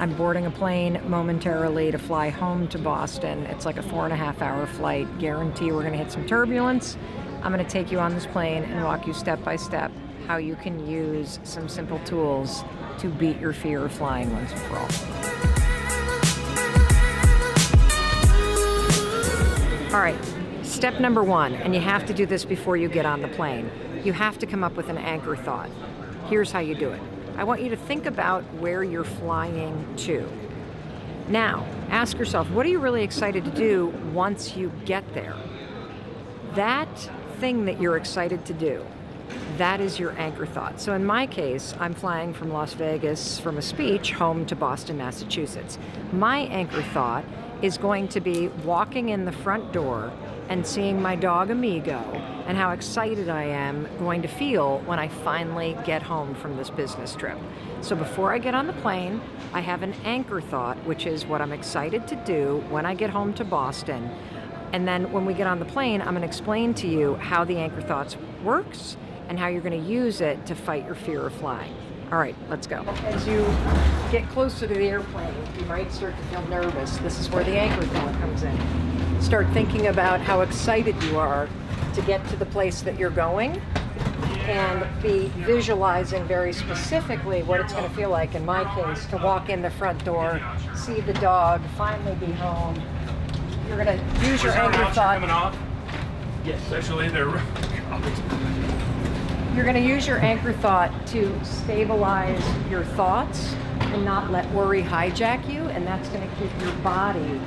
I'm boarding a plane momentarily to fly home to Boston. It's like a 4.5-hour flight. Guarantee we're going to hit some turbulence. I'm going to take you on this plane and walk you step by step how you can use some simple tools to beat your fear of flying once and for all. All right, step number one, and you have to do this before you get on the plane. You have to come up with an anchor thought. Here's how you do it. I want you to think about where you're flying to. Now, ask yourself, what are you really excited to do once you get there? That thing that you're excited to do, that is your anchor thought. So in my case, I'm flying from Las Vegas from a speech home to Boston, Massachusetts. My anchor thought is going to be walking in the front door and seeing my dog Amigo and how excited I am going to feel when I finally get home from this business trip. So before I get on the plane, I have an anchor thought, which is what I'm excited to do when I get home to Boston. And then when we get on the plane, I'm going to explain to you how the anchor thoughts works and how you're going to use it to fight your fear of flying. All right, let's go. As you get closer to the airplane, you might start to feel nervous. This is where the anchor thought comes in. Start thinking about how excited you are to get to the place that you're going and be visualizing very specifically what it's going to feel like, in my case, to walk in the front door, see the dog, finally be home. You're going to use your anchor thought. Coming off? Yes. Especially they're... You're going to use your anchor thought to stabilize your thoughts and not let worry hijack you, and that's going to keep your body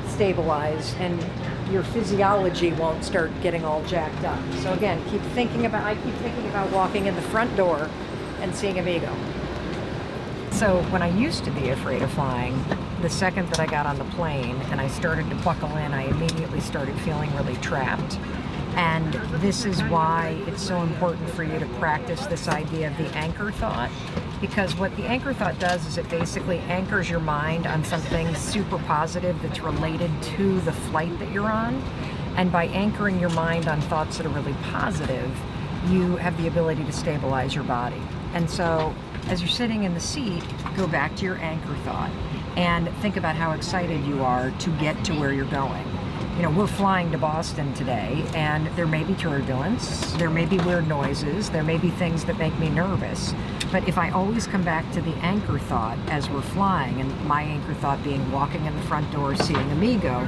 stabilized and your physiology won't start getting all jacked up. So again, I keep thinking about walking in the front door and seeing Amigo. So when I used to be afraid of flying, the second that I got on the plane and I started to buckle in, I immediately started feeling really trapped. And this is why it's so important for you to practice this idea of the anchor thought, because what the anchor thought does is it basically anchors your mind on something super positive that's related to the flight that you're on. And by anchoring your mind on thoughts that are really positive, you have the ability to stabilize your body. And so as you're sitting in the seat, go back to your anchor thought and think about how excited you are to get to where you're going. You know, we're flying to Boston today, and there may be turbulence, there may be weird noises, there may be things that make me nervous. But if I always come back to the anchor thought as we're flying, and my anchor thought being walking in the front door, seeing Amigo,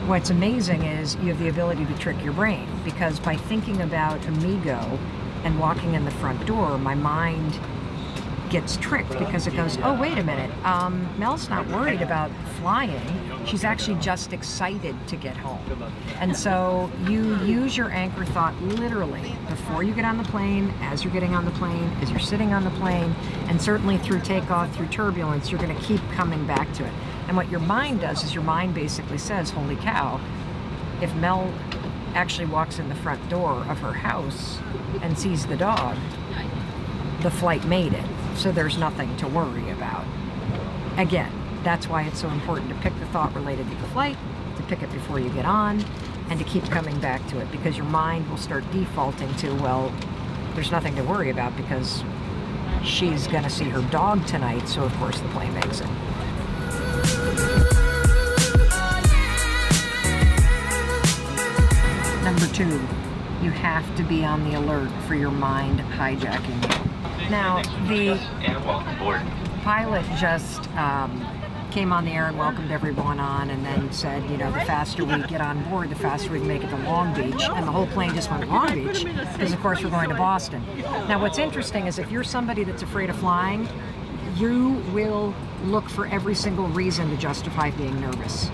what's amazing is you have the ability to trick your brain, because by thinking about Amigo and walking in the front door, my mind gets tricked because it goes, oh, wait a minute, Mel's not worried about flying. She's actually just excited to get home. And so you use your anchor thought literally before you get on the plane, as you're getting on the plane, as you're sitting on the plane, and certainly through takeoff, through turbulence, you're going to keep coming back to it. And what your mind does is your mind basically says, holy cow, if Mel actually walks in the front door of her house and sees the dog, the flight made it. So there's nothing to worry about. Again, that's why it's so important to pick the thought related to the flight, to pick it before you get on, and to keep coming back to it, because your mind will start defaulting to, well, there's nothing to worry about because she's going to see her dog tonight, so of course the plane makes it. Number 2, you have to be on the alert for your mind hijacking you. Now, the pilot just came on the air and welcomed everyone on, and then said, you know, the faster we get on board, the faster we can make it to Long Beach. And the whole plane just went to Long Beach because, of course, we're going to Boston. Now, what's interesting is if you're somebody that's afraid of flying, you will look for every single reason to justify being nervous.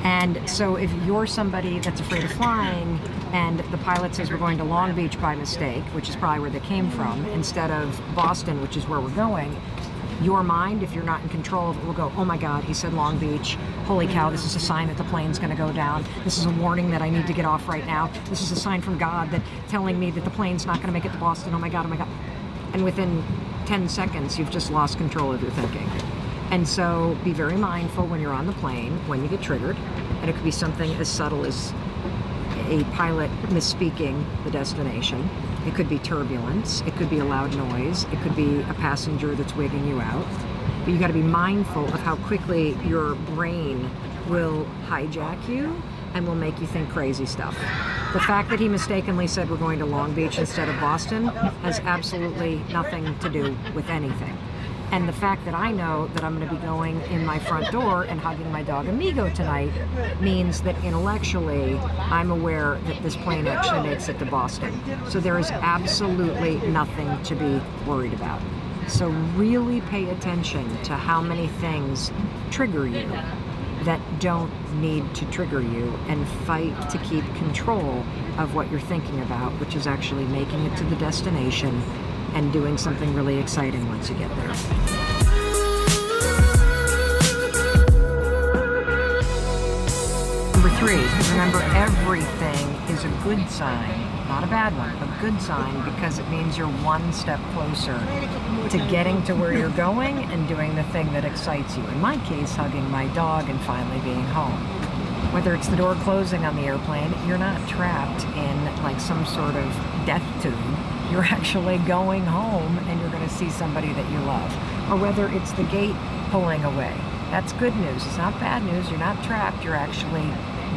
And so if you're somebody that's afraid of flying and the pilot says we're going to Long Beach by mistake, which is probably where they came from, instead of Boston, which is where we're going, your mind, if you're not in control of it, will go, oh my God, he said Long Beach. Holy cow, this is a sign that the plane's going to go down. This is a warning that I need to get off right now. This is a sign from God that telling me that the plane's not going to make it to Boston. Oh my God, oh my God. And within 10 seconds, you've just lost control of your thinking. And so be very mindful when you're on the plane, when you get triggered. And it could be something as subtle as a pilot misspeaking the destination. It could be turbulence. It could be a loud noise. It could be a passenger that's wigging you out. But you got to be mindful of how quickly your brain will hijack you and will make you think crazy stuff. The fact that he mistakenly said we're going to Long Beach instead of Boston has absolutely nothing to do with anything. And the fact that I know that I'm going to be going in my front door and hugging my dog Amigo tonight means that intellectually I'm aware that this plane actually makes it to Boston. So there is absolutely nothing to be worried about. So really pay attention to how many things trigger you that don't need to trigger you, and fight to keep control of what you're thinking about, which is actually making it to the destination and doing something really exciting once you get there. Number 3, remember everything is a good sign, not a bad one, a good sign, because it means you're one step closer to getting to where you're going and doing the thing that excites you. In my case, hugging my dog and finally being home. Whether it's the door closing on the airplane, you're not trapped in like some sort of death tube. You're actually going home and you're going to see somebody that you love. Or whether it's the gate pulling away. That's good news. It's not bad news. You're not trapped. You're actually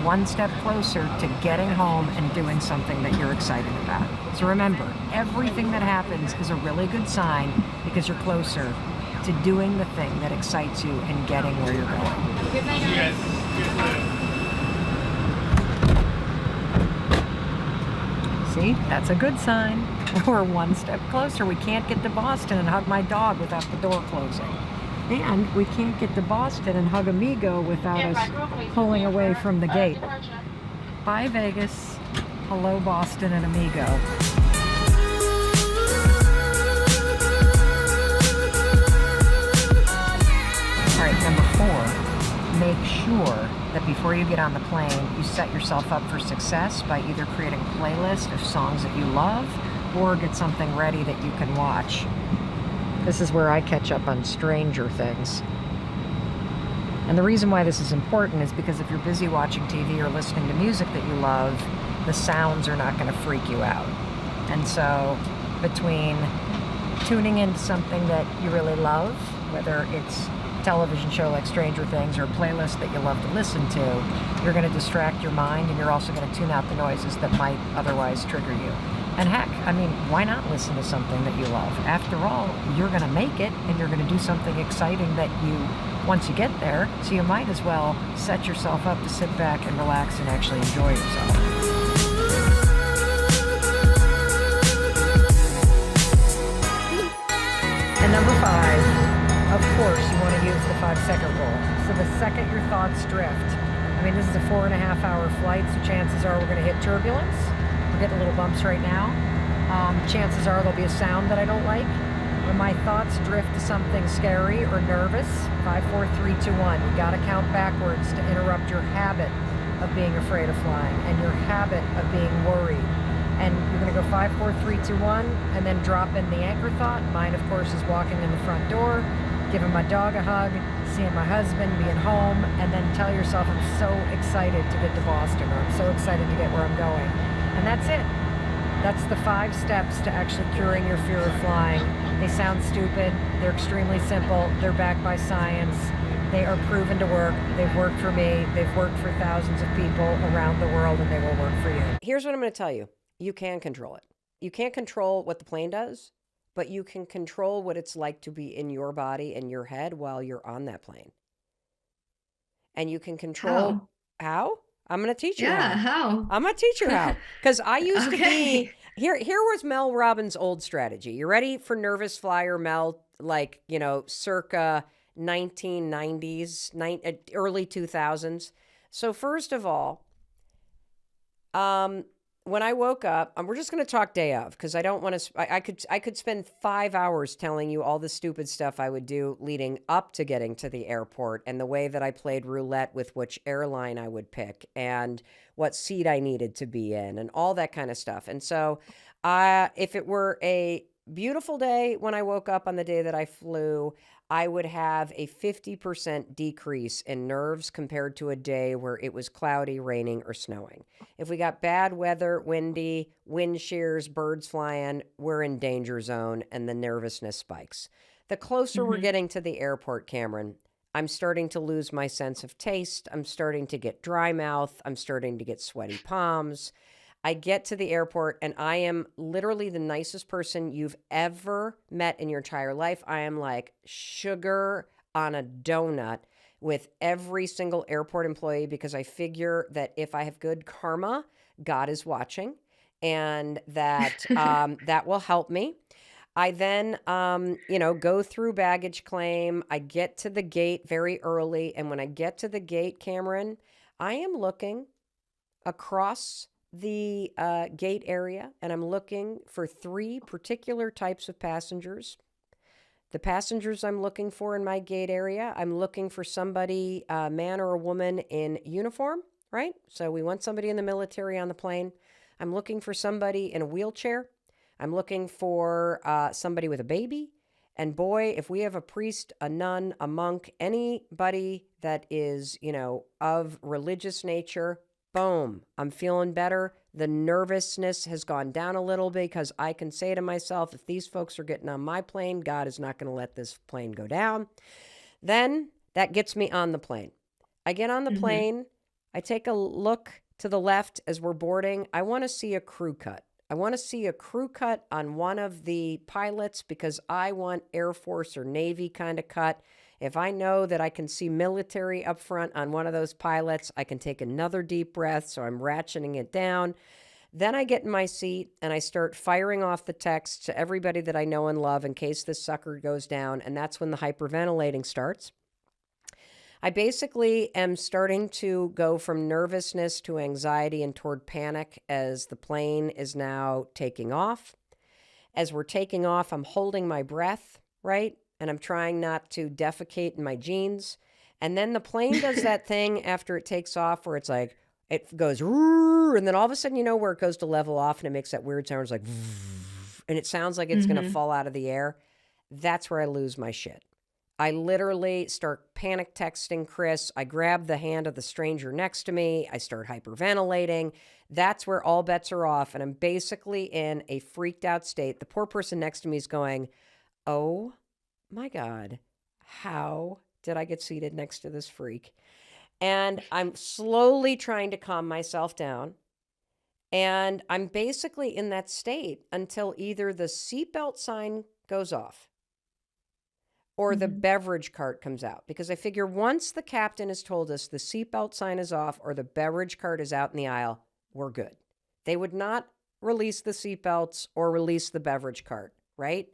one step closer to getting home and doing something that you're excited about. So remember, everything that happens is a really good sign because you're closer to doing the thing that excites you and getting where you're going. Good night, guys. See, that's a good sign. We're one step closer. We can't get to Boston and hug my dog without the door closing. And we can't get to Boston and hug Amigo without us pulling away from the gate. Bye, Vegas. Hello, Boston and Amigo. All right, number 4, make sure that before you get on the plane, you set yourself up for success by either creating a playlist of songs that you love or get something ready that you can watch. This is where I catch up on Stranger Things. And the reason why this is important is because if you're busy watching TV or listening to music that you love, the sounds are not going to freak you out. And so between tuning into something that you really love, whether it's a television show like Stranger Things or a playlist that you love to listen to, you're going to distract your mind, and you're also going to tune out the noises that might otherwise trigger you. And heck, I mean, why not listen to something that you love? After all, you're going to make it, and you're going to do something exciting that you, once you get there, so you might as well set yourself up to sit back and relax and actually enjoy yourself. And number 5, of course, you want to use the 5-second rule. So the second your thoughts drift, I mean, this is a 4.5-hour flight, so chances are we're going to hit turbulence. We're getting little bumps right now. Chances are there'll be a sound that I don't like. When my thoughts drift to something scary or nervous, 5, 4, 3, 2, 1. You got to count backwards to interrupt your habit of being afraid of flying and your habit of being worried. And you're going to go 5, 4, 3, 2, 1, and then drop in the anchor thought. Mine, of course, is walking in the front door, giving my dog a hug, seeing my husband, being home, and then tell yourself, I'm so excited to get to Boston, or I'm so excited to get where I'm going. And that's it. That's the 5 steps to actually curing your fear of flying. They sound stupid. They're extremely simple. They're backed by science. They are proven to work. They've worked for me. They've worked for thousands of people around the world, and they will work for you. Here's what I'm going to tell you. You can control it. You can't control what the plane does, but you can control what it's like to be in your body and your head while you're on that plane. And you can control how? I'm going to teach you how. I'm going to teach you how. Because I used to be, here was Mel Robbins' old strategy. You ready for nervous flyer Mel, like, circa 1990s, early 2000s? So first of all, when I woke up, we're just going to talk day of, because I don't want to, I could spend 5 hours telling you all the stupid stuff I would do leading up to getting to the airport, and the way that I played roulette with which airline I would pick and what seat I needed to be in and all that kind of stuff. And so if it were a beautiful day when I woke up on the day that I flew, I would have a 50% decrease in nerves compared to a day where it was cloudy, raining, or snowing. If we got bad weather, windy, wind shears, birds flying, we're in danger zone, and the nervousness spikes. The closer we're getting to the airport, Cameron, I'm starting to lose my sense of taste. I'm starting to get dry mouth. I'm starting to get sweaty palms. I get to the airport and I am literally the nicest person you've ever met in your entire life. I am like sugar on a donut with every single airport employee because I figure that if I have good karma, God is watching and that that will help me. I then, go through baggage claim. I get to the gate very early. And when I get to the gate, Cameron, I am looking across the gate area and I'm looking for 3 particular types of passengers. The passengers I'm looking for in my gate area, I'm looking for somebody, a man or a woman in uniform, right? So we want somebody in the military on the plane. I'm looking for somebody in a wheelchair. I'm looking for somebody with a baby. And boy, if we have a priest, a nun, a monk, anybody that is, of religious nature, boom, I'm feeling better. The nervousness has gone down a little bit because I can say to myself, if these folks are getting on my plane, God is not going to let this plane go down. Then that gets me on the plane. I get on the plane. I take a look to the left as we're boarding. I want to see a crew cut. I want to see a crew cut on one of the pilots because I want Air Force or Navy kind of cut. If I know that I can see military up front on one of those pilots, I can take another deep breath. So I'm ratcheting it down. Then I get in my seat and I start firing off the text to everybody that I know and love in case this sucker goes down. And that's when the hyperventilating starts. I basically am starting to go from nervousness to anxiety and toward panic as the plane is now taking off. As we're taking off, I'm holding my breath, right? And I'm trying not to defecate in my jeans. And then the plane does that thing after it takes off where it's like, it goes, and then all of a sudden, where it goes to level off and it makes that weird sound. It's like, and it sounds like it's going to fall out of the air. That's where I lose my shit. I literally start panic texting Chris. I grab the hand of the stranger next to me. I start hyperventilating. That's where all bets are off. And I'm basically in a freaked out state. The poor person next to me is going, oh my God, how did I get seated next to this freak? And I'm slowly trying to calm myself down. And I'm basically in that state until either the seatbelt sign goes off or the beverage cart comes out. Because I figure once the captain has told us the seatbelt sign is off or the beverage cart is out in the aisle, we're good. They would not release the seatbelts or release the beverage cart, right?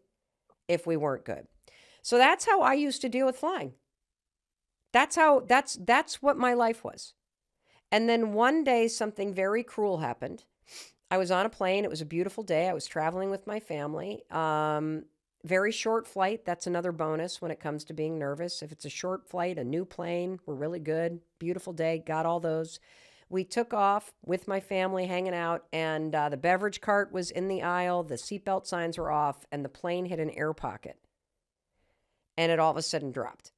If we weren't good. So that's how I used to deal with flying. That's what my life was. And then one day something very cruel happened. I was on a plane. It was a beautiful day. I was traveling with my family. Very short flight. That's another bonus when it comes to being nervous. If it's a short flight, a new plane, we're really good. Beautiful day. Got all those. We took off with my family hanging out, and the beverage cart was in the aisle. The seatbelt signs were off, and the plane hit an air pocket. And it all of a sudden dropped.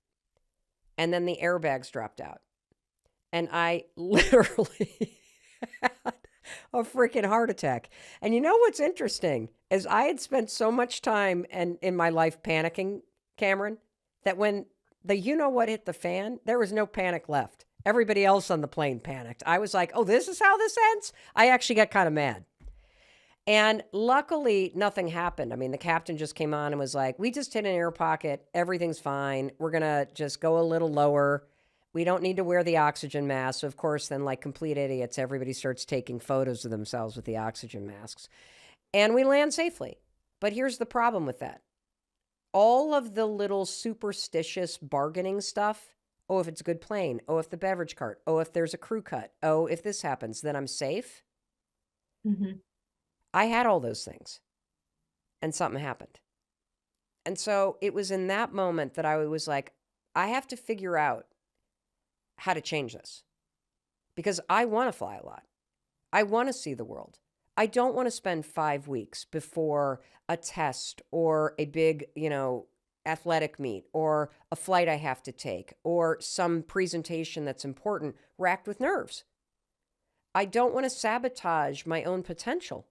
And then the airbags dropped out. And I literally had a freaking heart attack. And you know what's interesting is I had spent so much time in my life panicking, Cameron, that when the you-know-what hit the fan, there was no panic left. Everybody else on the plane panicked. I was like, oh, this is how this ends? I actually got kind of mad. And luckily, nothing happened. I mean, the captain just came on and was like, we just hit an air pocket. Everything's fine. We're going to just go a little lower. We don't need to wear the oxygen mask. So of course, then like complete idiots, everybody starts taking photos of themselves with the oxygen masks. And we land safely. But here's the problem with that. All of the little superstitious bargaining stuff. Oh, if it's a good plane. Oh, if the beverage cart. Oh, if there's a crew cut. Oh, if this happens, then I'm safe. I had all those things. And something happened. And so it was in that moment that I was like, I have to figure out how to change this. Because I want to fly a lot. I want to see the world. I don't want to spend 5 weeks before a test or a big, athletic meet or a flight I have to take or some presentation that's important racked with nerves. I don't want to sabotage my own potential.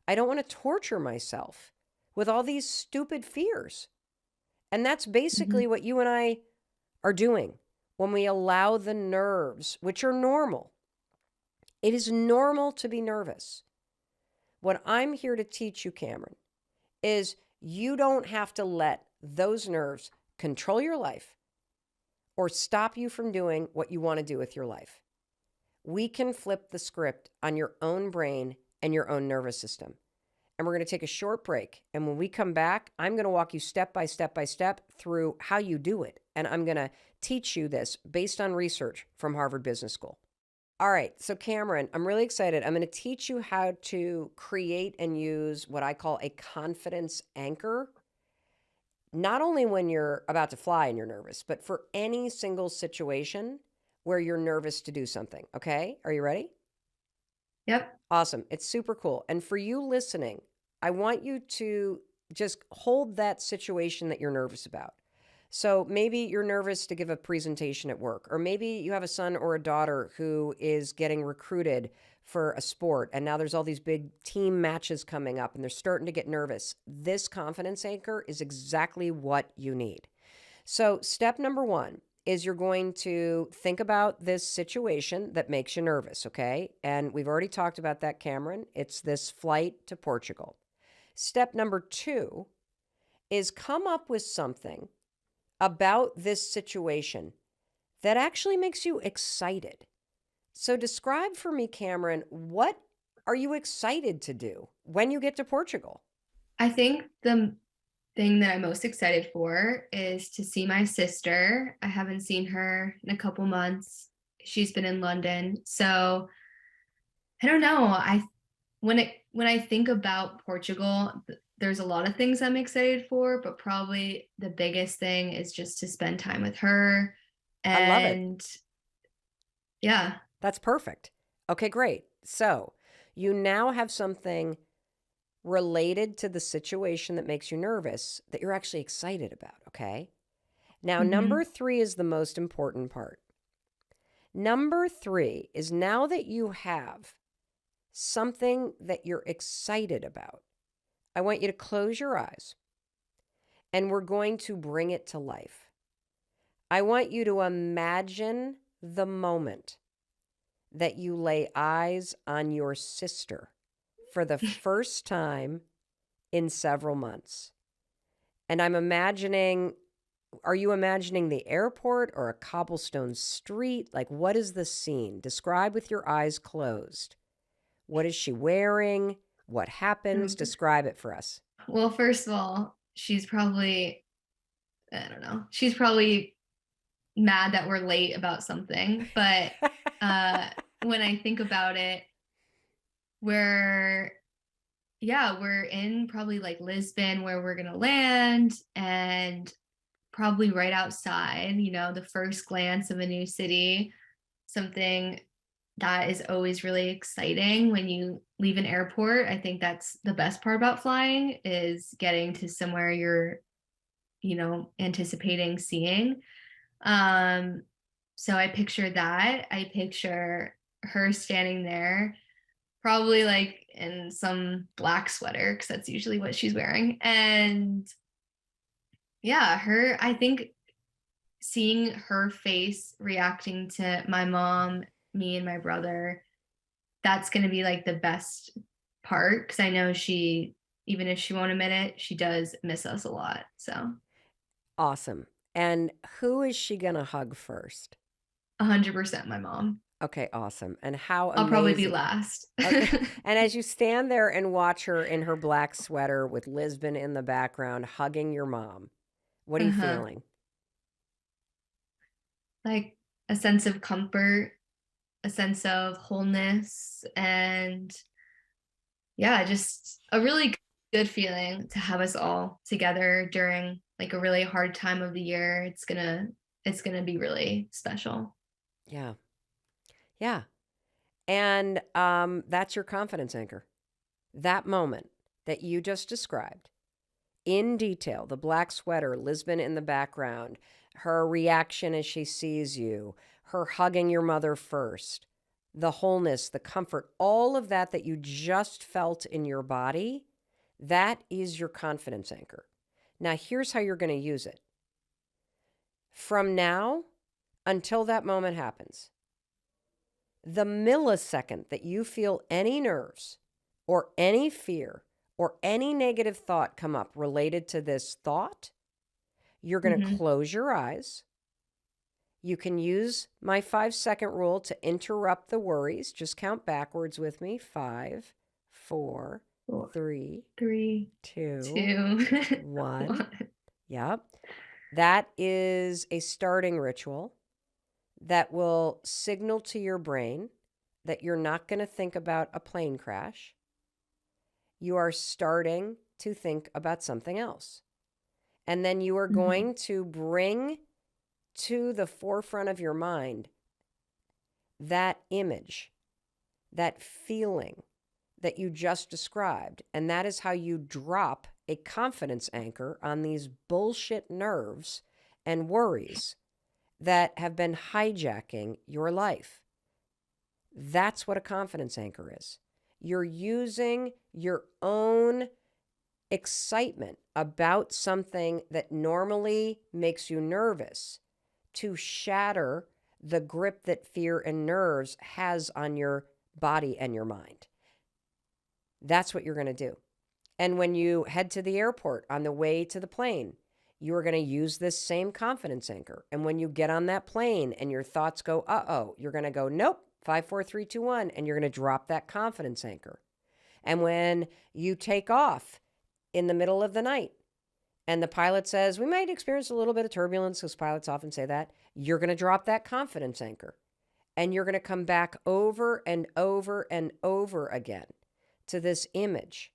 I don't want to torture myself with all these stupid fears. And that's basically what you and I are doing when we allow the nerves, which are normal. It is normal to be nervous. What I'm here to teach you, Cameron, is you don't have to let those nerves control your life or stop you from doing what you want to do with your life. We can flip the script on your own brain and your own nervous system. And we're going to take a short break. And when we come back, I'm going to walk you step by step by step through how you do it. And I'm going to teach you this based on research from Harvard Business School. All right. So Cameron, I'm really excited. I'm going to teach you how to create and use what I call a confidence anchor. Not only when you're about to fly and you're nervous, but for any single situation where you're nervous to do something. Okay. Are you ready? Yep. Awesome. It's super cool. And for you listening, I want you to just hold that situation that you're nervous about. So maybe you're nervous to give a presentation at work, or maybe you have a son or a daughter who is getting recruited for a sport, and now there's all these big team matches coming up and they're starting to get nervous. This confidence anchor is exactly what you need. So step number 1 is you're going to think about this situation that makes you nervous, okay? And we've already talked about that, Cameron. It's this flight to Portugal. Step number 2 is come up with something about this situation that actually makes you excited. So describe for me, Cameron, what are you excited to do when you get to Portugal? I think the thing that I'm most excited for is to see my sister. I haven't seen her in a couple months. She's been in London. So I don't know. When I think about Portugal, there's a lot of things I'm excited for, but probably the biggest thing is just to spend time with her. I love it. And yeah. That's perfect. Okay, great. So you now have something related to the situation that makes you nervous that you're actually excited about, okay? Now, number 3 is the most important part. Number 3 is now that you have something that you're excited about, I want you to close your eyes and we're going to bring it to life. I want you to imagine the moment that you lay eyes on your sister for the first time in several months. And I'm imagining, are you imagining the airport or a cobblestone street? Like, what is the scene? Describe with your eyes closed. What is she wearing? What happens? Describe it for us. Well, first of all, she's probably, I don't know, she's probably mad that we're late about something. But when I think about it, we're in probably like Lisbon where we're going to land, and probably right outside, the first glance of a new city, something that is always really exciting when you leave an airport. I think that's the best part about flying, is getting to somewhere you're, anticipating seeing. So I picture that. I picture her standing there, probably like in some black sweater, because that's usually what she's wearing. And yeah, I think seeing her face reacting to my mom, me and my brother, that's going to be like the best part, because I know she, even if she won't admit it, she does miss us a lot. So awesome. And who is she going to hug first? 100% my mom. Okay, awesome. And how amazing. I'll probably be last. Okay. And as you stand there and watch her in her black sweater with Lisbon in the background hugging your mom, what are you feeling? Like a sense of comfort, a sense of wholeness, and yeah, just a really good feeling to have us all together during like a really hard time of the year. It's gonna be really special. Yeah. Yeah. And that's your confidence anchor. That moment that you just described in detail, the black sweater, Lisbon in the background, her reaction as she sees you, her hugging your mother first, the wholeness, the comfort, all of that you just felt in your body, that is your confidence anchor. Now, here's how you're going to use it. From now until that moment happens, the millisecond that you feel any nerves or any fear or any negative thought come up related to this thought, you're going to close your eyes. You can use my 5-second rule to interrupt the worries. Just count backwards with me. 5, 4, 3, 2, 1. Yep. That is a starting ritual that will signal to your brain that you're not going to think about a plane crash. You are starting to think about something else. And then you are going to bring to the forefront of your mind that image, that feeling that you just described. And that is how you drop a confidence anchor on these bullshit nerves and worries that have been hijacking your life. That's what a confidence anchor is. You're using your own excitement about something that normally makes you nervous to shatter the grip that fear and nerves has on your body and your mind. That's what you're going to do. And when you head to the airport on the way to the plane, you are going to use this same confidence anchor. And when you get on that plane and your thoughts go, uh-oh, you're going to go, nope, 5, 4, 3, 2, 1, and you're going to drop that confidence anchor. And when you take off in the middle of the night and the pilot says, we might experience a little bit of turbulence, because pilots often say that, you're going to drop that confidence anchor. And you're going to come back over and over and over again to this image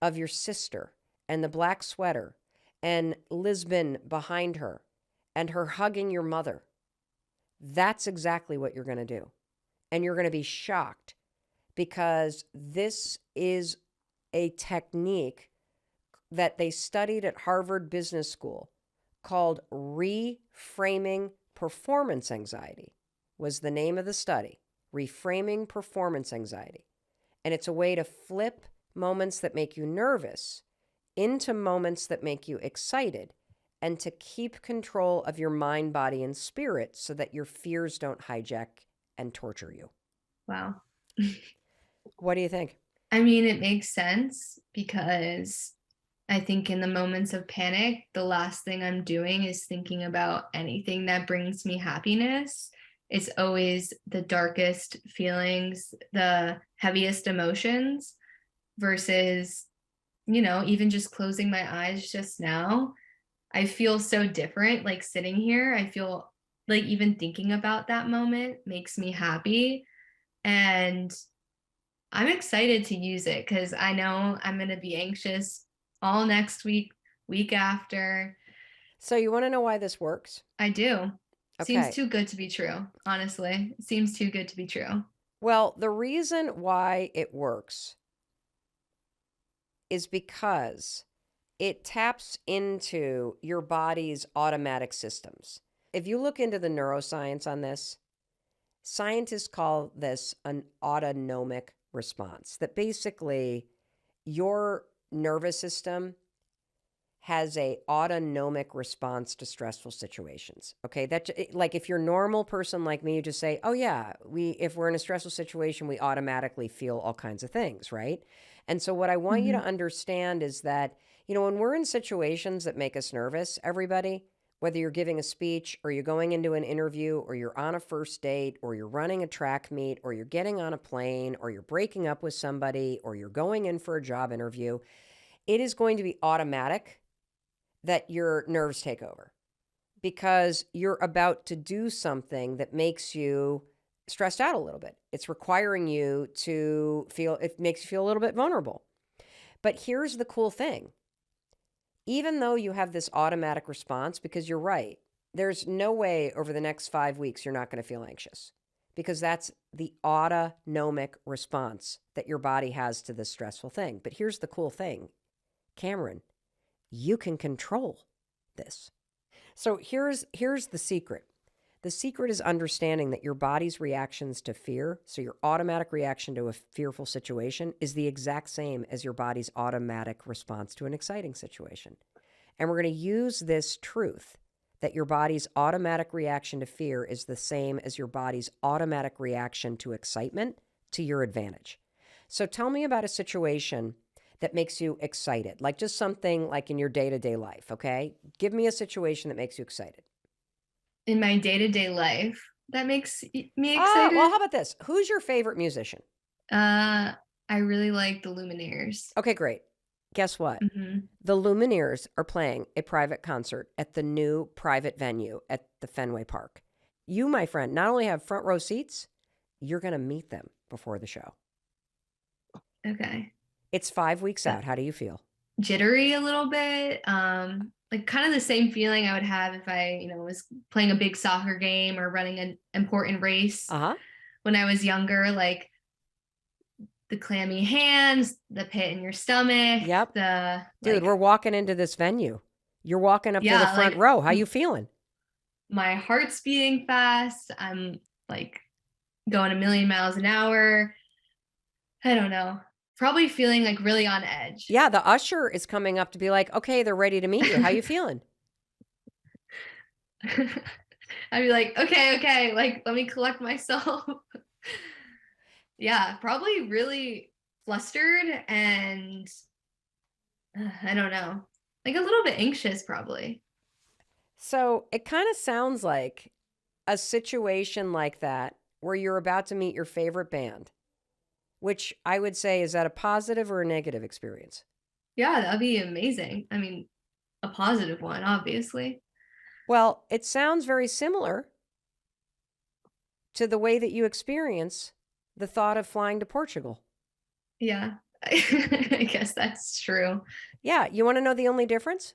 of your sister and the black sweater and Lisbon behind her and her hugging your mother. That's exactly what you're going to do. And you're going to be shocked, because this is a technique that they studied at Harvard Business School called reframing performance anxiety, was the name of the study. Reframing performance anxiety. And it's a way to flip moments that make you nervous into moments that make you excited, and to keep control of your mind, body, and spirit so that your fears don't hijack and torture you. Wow. What do you think? I mean, it makes sense, because I think in the moments of panic, the last thing I'm doing is thinking about anything that brings me happiness. It's always the darkest feelings, the heaviest emotions, versus, even just closing my eyes just now. I feel so different, like sitting here. I feel like even thinking about that moment makes me happy. And I'm excited to use it, because I know I'm going to be anxious all next week, week after. So you want to know why this works? I do. Okay. Seems too good to be true, honestly. It seems too good to be true. Well, the reason why it works is because it taps into your body's automatic systems. If you look into the neuroscience on this, scientists call this an autonomic response, that basically your nervous system has a autonomic response to stressful situations. Okay, that, like, if you're a normal person like me, you just say, oh yeah, if we're in a stressful situation, we automatically feel all kinds of things, right? And so what I want you to understand is that, when we're in situations that make us nervous, everybody, whether you're giving a speech or you're going into an interview or you're on a first date or you're running a track meet or you're getting on a plane or you're breaking up with somebody or you're going in for a job interview, it is going to be automatic that your nerves take over, because you're about to do something that makes you stressed out a little bit. It's requiring you to feel, it makes you feel a little bit vulnerable. But here's the cool thing. Even though you have this automatic response, because you're right, there's no way over the next 5 weeks you're not going to feel anxious, because that's the autonomic response that your body has to this stressful thing. But here's the cool thing, Cameron, you can control this. So here's the secret. The secret is understanding that your body's reactions to fear, so your automatic reaction to a fearful situation, is the exact same as your body's automatic response to an exciting situation. And we're going to use this truth that your body's automatic reaction to fear is the same as your body's automatic reaction to excitement to your advantage. So tell me about a situation that makes you excited, like just something like in your day-to-day life, okay? Give me a situation that makes you excited. In my day-to-day life, that makes me Well, excited. how about this? Who's your favorite musician? I really like the Lumineers. Okay, great. Guess what? Hmm. The Lumineers are playing a private concert at the new private venue at the Fenway Park. You, my friend, not only have front row seats, you're going to meet them before the show. Okay. It's 5 weeks out. How do you feel? Jittery a little bit. Like kind of the same feeling I would have if I, was playing a big soccer game or running an important race Uh-huh. when I was younger. Like the clammy hands, the pit in your stomach. Yep. The Dude, we're walking into this venue. You're walking up to the yeah, front like row. How you feeling? my heart's beating fast. I'm like going a million miles an hour. I don't know. Probably feeling like really on edge. Yeah, the usher is coming up to be like, okay, they're ready to meet you. How you feeling? I'd be like, okay, like let me collect myself. Yeah, probably really flustered and I don't know, like a little bit anxious, probably. So it kind of sounds like a situation like that where you're about to meet your favorite band, which I would say, is that a positive or a negative experience? Yeah, that'd be amazing. I mean, a positive one, obviously. Well, it sounds very similar to the way that you experience the thought of flying to Portugal. Yeah, I guess that's true. Yeah, you want to know the only difference?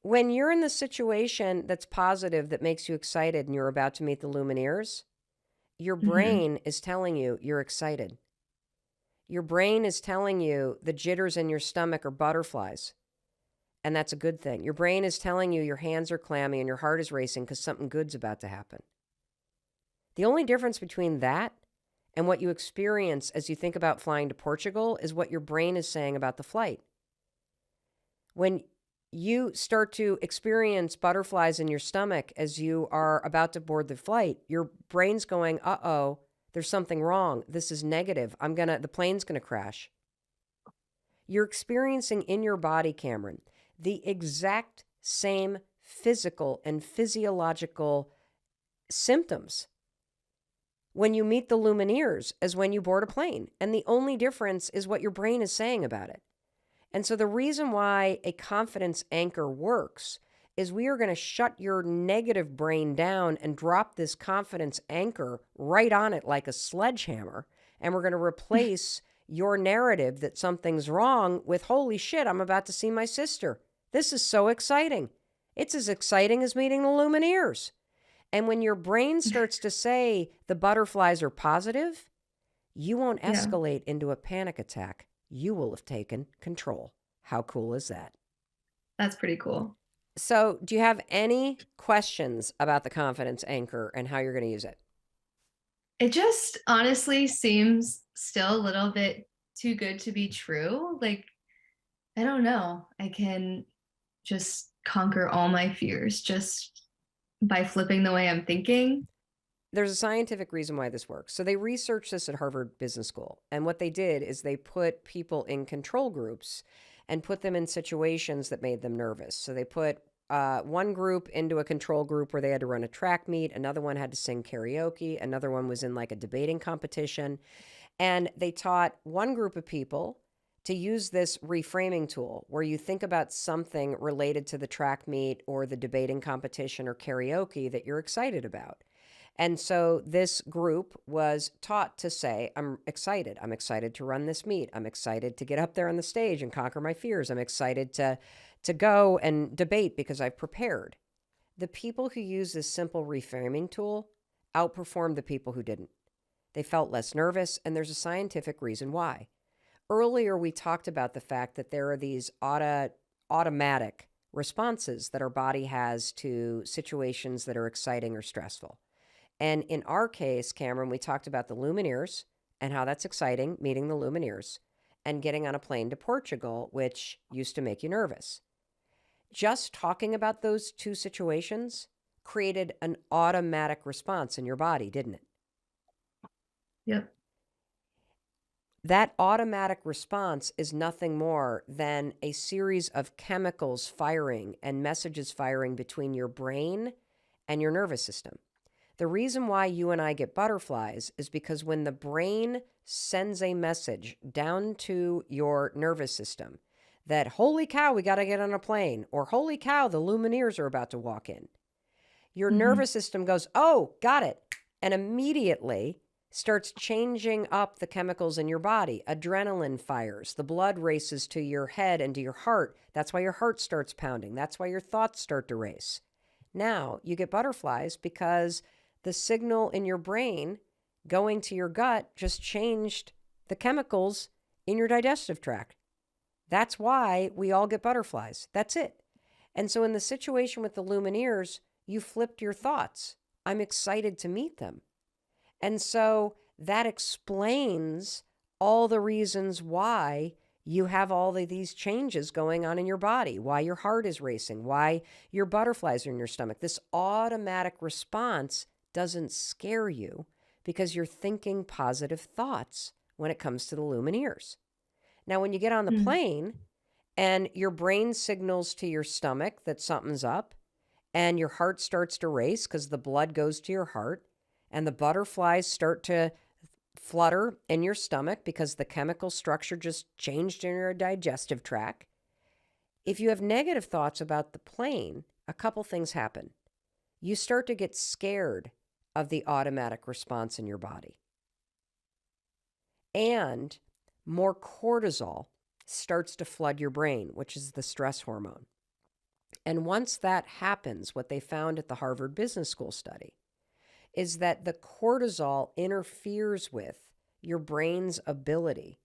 When you're in the situation that's positive, that makes you excited, and you're about to meet the Lumineers, your Hmm. brain is telling you you're excited. Your brain is telling you the jitters in your stomach are butterflies, and that's a good thing. Your brain is telling you your hands are clammy and your heart is racing because something good's about to happen. The only difference between that and what you experience as you think about flying to Portugal is what your brain is saying about the flight. When you start to experience butterflies in your stomach as you are about to board the flight, your brain's going, uh-oh, there's something wrong. This is negative. The plane's gonna crash. You're experiencing in your body, Cameron, the exact same physical and physiological symptoms when you meet the Lumineers as when you board a plane. And the only difference is what your brain is saying about it. And so the reason why a confidence anchor works is we are going to shut your negative brain down and drop this confidence anchor right on it like a sledgehammer. And we're going to replace your narrative that something's wrong with, holy shit, I'm about to see my sister. This is so exciting. It's as exciting as meeting the Lumineers. And when your brain starts to say the butterflies are positive, you won't Yeah, escalate into a panic attack. You will have taken control. How cool is that? that's pretty cool. So, do you have any questions about the confidence anchor and how you're going to use it? It just honestly seems still a little bit too good to be true. Like, I don't know. I can just conquer all my fears just by flipping the way I'm thinking. There's a scientific reason why this works. So, they researched this at Harvard Business School. And what they did is they put people in control groups and put them in situations that made them nervous. So, they put one group into a control group where they had to run a track meet. Another one had to sing karaoke. Another one was in like a debating competition. And they taught one group of people to use this reframing tool where you think about something related to the track meet or the debating competition or karaoke that you're excited about. And so this group was taught to say, I'm excited. I'm excited to run this meet. I'm excited to get up there on the stage and conquer my fears. I'm excited to go and debate because I've prepared. The people who use this simple reframing tool outperformed the people who didn't. They felt less nervous, and there's a scientific reason why. Earlier, we talked about the fact that there are these automatic responses that our body has to situations that are exciting or stressful. And in our case, Cameron, we talked about the Lumineers and how that's exciting, meeting the Lumineers and getting on a plane to Portugal, which used to make you nervous. Just talking about those two situations created an automatic response in your body, didn't it? Yep. That automatic response is nothing more than a series of chemicals firing and messages firing between your brain and your nervous system. The reason why you and I get butterflies is because when the brain sends a message down to your nervous system that, holy cow, we got to get on a plane, or holy cow, the Lumineers are about to walk in, your nervous system goes, oh, got it, and immediately starts changing up the chemicals in your body. Adrenaline fires, the blood races to your head and to your heart. That's why your heart starts pounding. That's why your thoughts start to race. Now you get butterflies because the signal in your brain going to your gut just changed the chemicals in your digestive tract. That's why we all get butterflies. That's it. And so in the situation with the Lumineers, you flipped your thoughts. I'm excited to meet them. And so that explains all the reasons why you have all of these changes going on in your body, why your heart is racing, why your butterflies are in your stomach. This automatic response doesn't scare you because you're thinking positive thoughts when it comes to the Lumineers. Now, when you get on the plane and your brain signals to your stomach that something's up and your heart starts to race because the blood goes to your heart and the butterflies start to flutter in your stomach because the chemical structure just changed in your digestive tract. If you have negative thoughts about the plane, a couple things happen. You start to get scared of the automatic response in your body. And more cortisol starts to flood your brain, which is the stress hormone. And once that happens, what they found at the Harvard Business School study is that the cortisol interferes with your brain's ability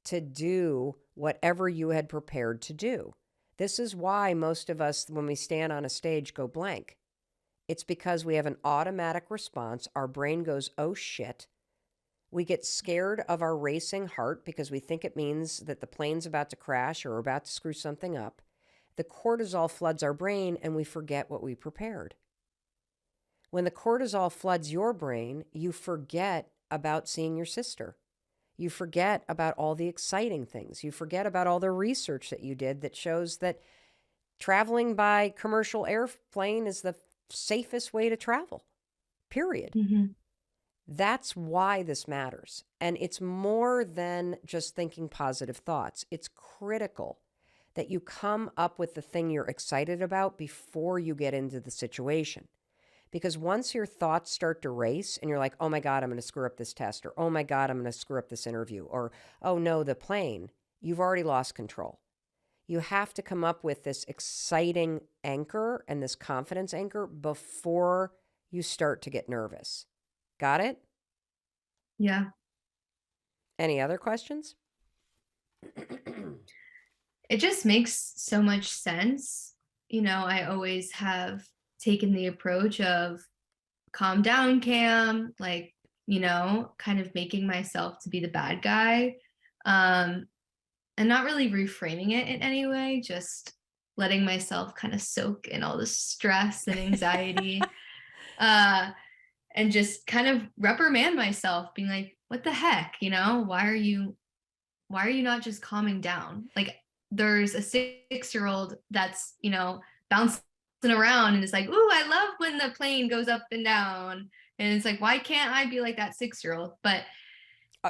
to do whatever you had prepared to do. This is why most of us, when we stand on a stage, go blank. It's because we have an automatic response. Our brain goes, oh shit. We get scared of our racing heart because we think it means that the plane's about to crash or we're about to screw something up. The cortisol floods our brain and we forget what we prepared. When the cortisol floods your brain, you forget about seeing your sister. You forget about all the exciting things. You forget about all the research that you did that shows that traveling by commercial airplane is the safest way to travel, period. That's why this matters. And it's more than just thinking positive thoughts. It's critical that you come up with the thing you're excited about before you get into the situation. Because once your thoughts start to race and you're like, oh my God, I'm going to screw up this test, or oh my God, I'm going to screw up this interview, or oh no, the plane, you've already lost control. You have to come up with this exciting anchor and this confidence anchor before you start to get nervous. Got it? Yeah. Any other questions? It just makes so much sense. You know, I always have taken the approach of calm down, Cam, like, you know, kind of making myself to be the bad guy. And not really reframing it in any way, just letting myself kind of soak in all the stress and anxiety. And just kind of reprimand myself, being like, what the heck, you know, why are you not just calming down? Like, there's a 6-year-old that's, you know, bouncing around and it's like, ooh, I love when the plane goes up and down. And it's like, why can't I be like that 6-year-old? But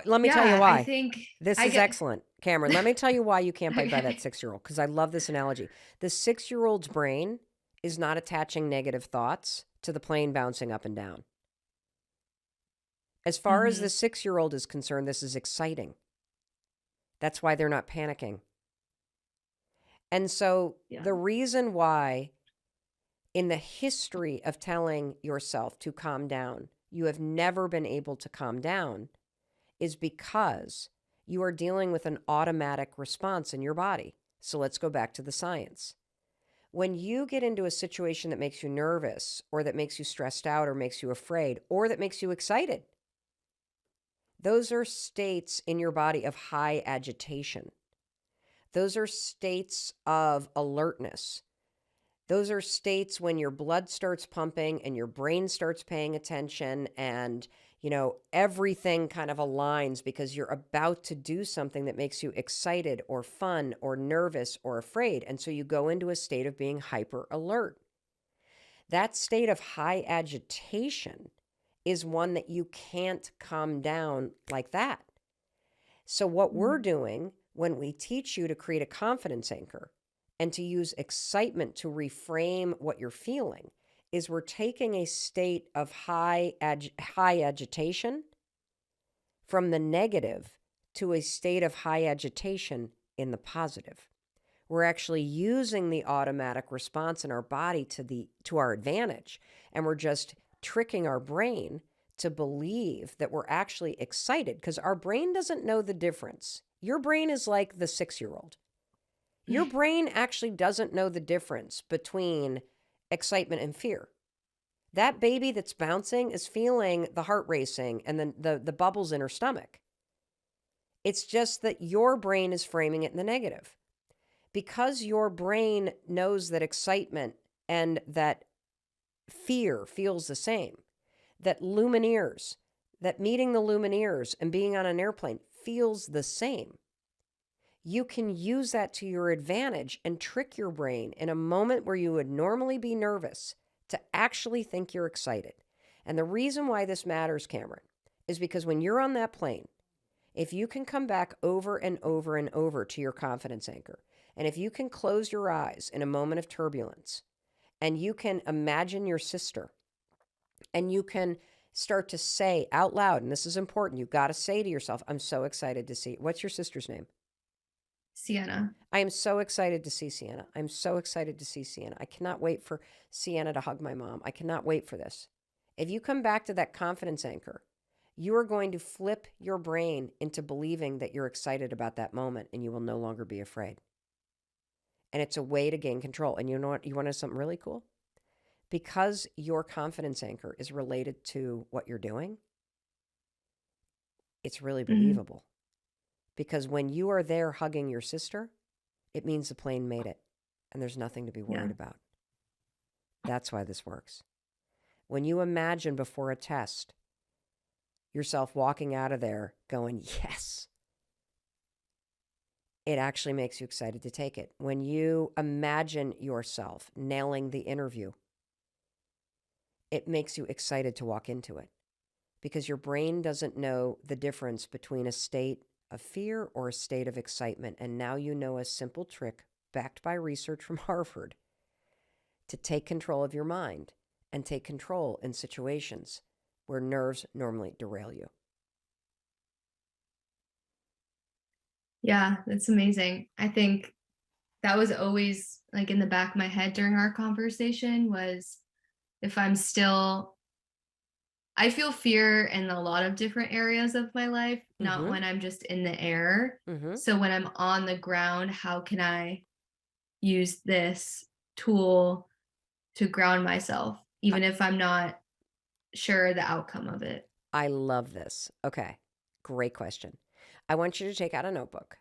let me tell you why. I think this is excellent, Cameron. Let me tell you why you can't bite by that 6-year-old, because I love this analogy. The 6-year-old's brain is not attaching negative thoughts to the plane bouncing up and down. As far as the 6-year-old is concerned, this is exciting. That's why they're not panicking. And so the reason why in the history of telling yourself to calm down, you have never been able to calm down is because you are dealing with an automatic response in your body. So let's go back to the science. When you get into a situation that makes you nervous or that makes you stressed out or makes you afraid or that makes you excited, those are states in your body of high agitation. Those are states of alertness. Those are states when your blood starts pumping and your brain starts paying attention, and everything kind of aligns because you're about to do something that makes you excited or fun or nervous or afraid. And so you go into a state of being hyper alert. That state of high agitation is one that you can't calm down like that. So what we're doing when we teach you to create a confidence anchor and to use excitement to reframe what you're feeling is we're taking a state of high agitation from the negative to a state of high agitation in the positive. We're actually using the automatic response in our body to our advantage, and we're just tricking our brain to believe that we're actually excited, because our brain doesn't know the difference. Your brain is like the 6-year-old. Your brain actually doesn't know the difference between excitement and fear. That baby that's bouncing is feeling the heart racing and then the bubbles in her stomach. It's just that your brain is framing it in the negative. Because your brain knows that excitement and that fear feels the same, that meeting the Lumineers and being on an airplane feels the same, you can use that to your advantage and trick your brain in a moment where you would normally be nervous to actually think you're excited. And the reason why this matters, Cameron, is because when you're on that plane, if you can come back over and over and over to your confidence anchor, and if you can close your eyes in a moment of turbulence, and you can imagine your sister, and you can start to say out loud, and this is important, you've got to say to yourself, I'm so excited to see. What's your sister's name? Sienna. I am so excited to see Sienna. I'm so excited to see Sienna. I cannot wait for Sienna to hug my mom. I cannot wait for this. If you come back to that confidence anchor, you are going to flip your brain into believing that you're excited about that moment, and you will no longer be afraid. And it's a way to gain control. And you know what? You want to know something really cool? Because your confidence anchor is related to what you're doing, it's really believable. Because when you are there hugging your sister, it means the plane made it, and there's nothing to be worried about. That's why this works. When you imagine before a test yourself walking out of there going, yes, it actually makes you excited to take it. When you imagine yourself nailing the interview, it makes you excited to walk into it, because your brain doesn't know the difference between a state of fear or a state of excitement. And now you know a simple trick backed by research from Harvard to take control of your mind and take control in situations where nerves normally derail you. Yeah, that's amazing. I think that was always like in the back of my head during our conversation was if I feel fear in a lot of different areas of my life, not when I'm just in the air. So when I'm on the ground, how can I use this tool to ground myself, even if I'm not sure the outcome of it? I love this. Okay, great question. I want you to take out a notebook,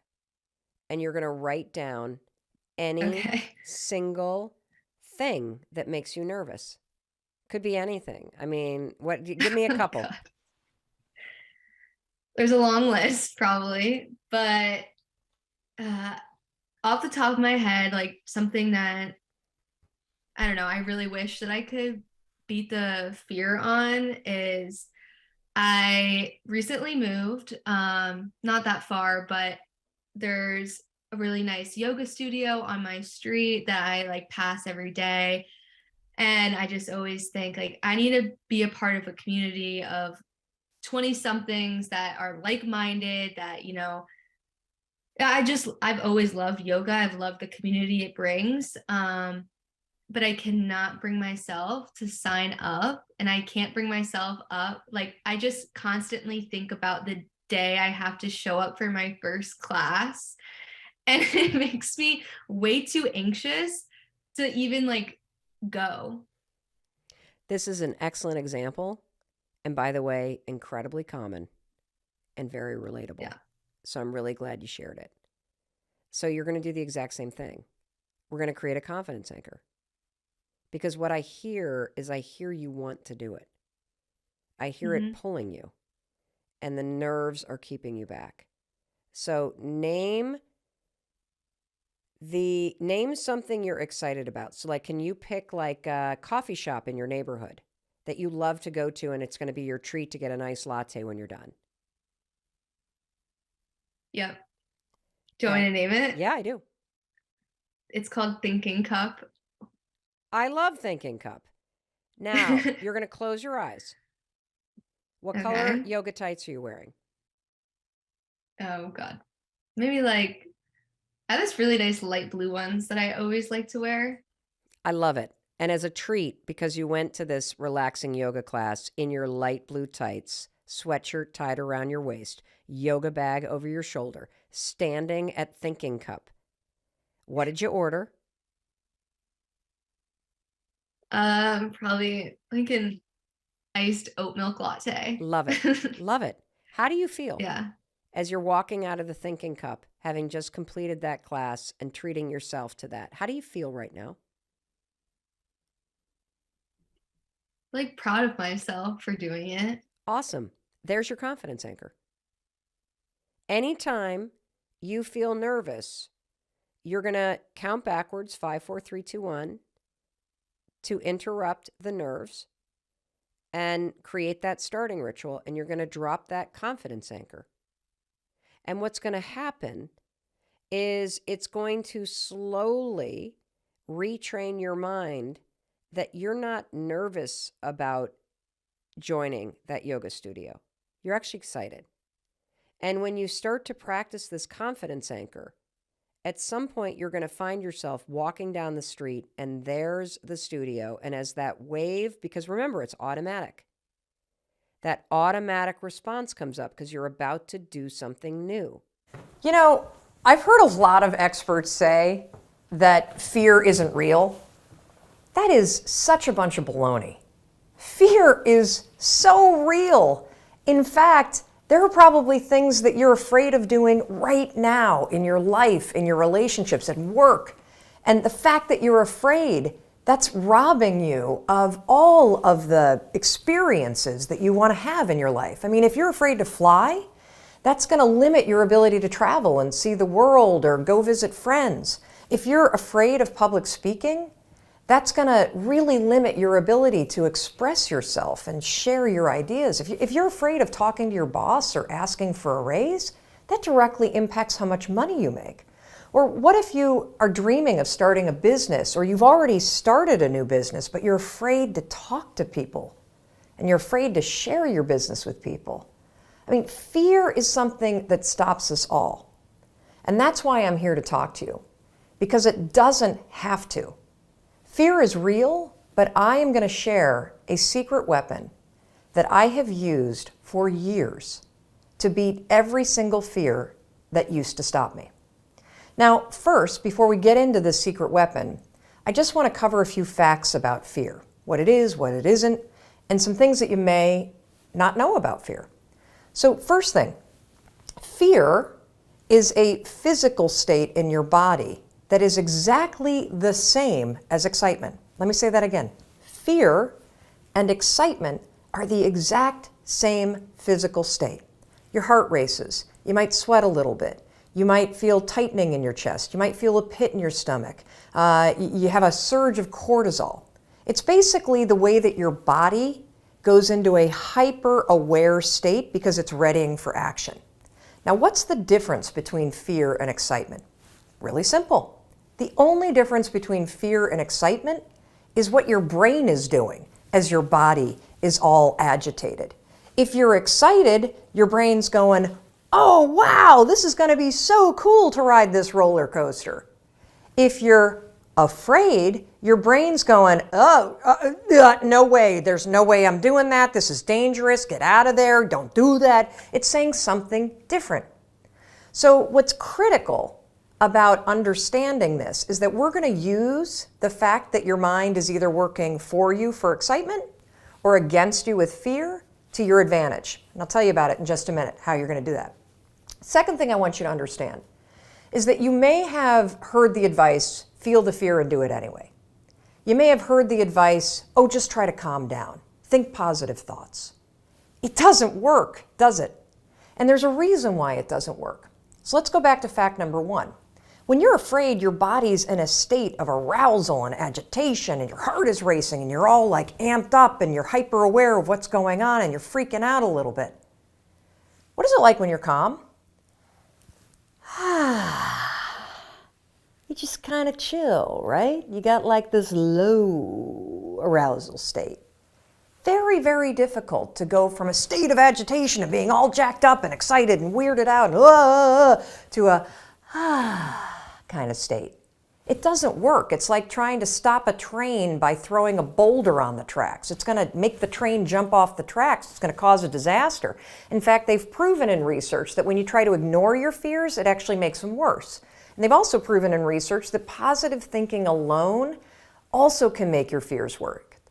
and you're going to write down any single thing that makes you nervous. Could be anything. I mean, give me a couple. God. There's a long list probably, but off the top of my head, like something that, I don't know, I really wish that I could beat the fear on is I recently moved, not that far, but there's a really nice yoga studio on my street that I like pass every day. And I just always think like I need to be a part of a community of 20 somethings that are like-minded, that, I've always loved yoga. I've loved the community it brings. But I cannot bring myself to sign up, and I can't bring myself up. Like I just constantly think about the day I have to show up for my first class, and it makes me way too anxious to even like go. This is an excellent example, and by the way, incredibly common and very relatable. Yeah. So I'm really glad you shared it. So you're going to do the exact same thing. We're going to create a confidence anchor. Because what I hear is I hear you want to do it. I hear it pulling you, and the nerves are keeping you back. So name something you're excited about. So like, can you pick like a coffee shop in your neighborhood that you love to go to, and it's going to be your treat to get a nice latte when you're done? Yep. Do you want me to name it? Yeah, I do. It's called Thinking Cup. I love Thinking Cup. Now, you're going to close your eyes. What color yoga tights are you wearing? Oh, God. Maybe like, I have this really nice light blue ones that I always like to wear. I love it. And as a treat, because you went to this relaxing yoga class in your light blue tights, sweatshirt tied around your waist, yoga bag over your shoulder, standing at Thinking Cup, what did you order? Probably like an iced oat milk latte. Love it. Love it. How do you feel? Yeah. As you're walking out of the Thinking Cup, having just completed that class and treating yourself to that, how do you feel right now? Like proud of myself for doing it. Awesome. There's your confidence anchor. Anytime you feel nervous, you're going to count backwards, 5, 4, 3, 2, 1, to interrupt the nerves and create that starting ritual, and you're going to drop that confidence anchor. And what's going to happen is it's going to slowly retrain your mind that you're not nervous about joining that yoga studio. You're actually excited. And when you start to practice this confidence anchor, at some point you're going to find yourself walking down the street and there's the studio. And as that wave, because remember, it's automatic, that automatic response comes up because you're about to do something new. You know, I've heard a lot of experts say that fear isn't real. That is such a bunch of baloney. Fear is so real. In fact, there are probably things that you're afraid of doing right now in your life, in your relationships, at work. And the fact that you're afraid, that's robbing you of all of the experiences that you want to have in your life. I mean, if you're afraid to fly, that's going to limit your ability to travel and see the world or go visit friends. If you're afraid of public speaking, that's going to really limit your ability to express yourself and share your ideas. If you're afraid of talking to your boss or asking for a raise, that directly impacts how much money you make. Or what if you are dreaming of starting a business, or you've already started a new business, but you're afraid to talk to people and you're afraid to share your business with people? I mean, fear is something that stops us all. And that's why I'm here to talk to you, because it doesn't have to. Fear is real, but I am going to share a secret weapon that I have used for years to beat every single fear that used to stop me. Now, first, before we get into this secret weapon, I just want to cover a few facts about fear, what it is, what it isn't, and some things that you may not know about fear. So first thing, fear is a physical state in your body that is exactly the same as excitement. Let me say that again. Fear and excitement are the exact same physical state. Your heart races. You might sweat a little bit. You might feel tightening in your chest. You might feel a pit in your stomach. You have a surge of cortisol. It's basically the way that your body goes into a hyper-aware state because it's readying for action. Now, what's the difference between fear and excitement? Really simple. The only difference between fear and excitement is what your brain is doing as your body is all agitated. If you're excited, your brain's going, oh, wow, this is going to be so cool to ride this roller coaster. If you're afraid, your brain's going, no way, there's no way I'm doing that. This is dangerous. Get out of there. Don't do that. It's saying something different. So what's critical about understanding this is that we're going to use the fact that your mind is either working for you for excitement or against you with fear to your advantage. And I'll tell you about it in just a minute, how you're going to do that. Second thing I want you to understand is that you may have heard the advice, feel the fear and do it anyway. You may have heard the advice, oh, just try to calm down. Think positive thoughts. It doesn't work, does it? And there's a reason why it doesn't work. So let's go back to fact number 1. When you're afraid, your body's in a state of arousal and agitation, and your heart is racing, and you're all like amped up, and you're hyper aware of what's going on, and you're freaking out a little bit. What is it like when you're calm? You just kind of chill, right? You got like this low arousal state. Very, very difficult to go from a state of agitation and being all jacked up and excited and weirded out and to a kind of state. It doesn't work. It's like trying to stop a train by throwing a boulder on the tracks. It's going to make the train jump off the tracks. It's going to cause a disaster. In fact, they've proven in research that when you try to ignore your fears, it actually makes them worse. And they've also proven in research that positive thinking alone also can make your fears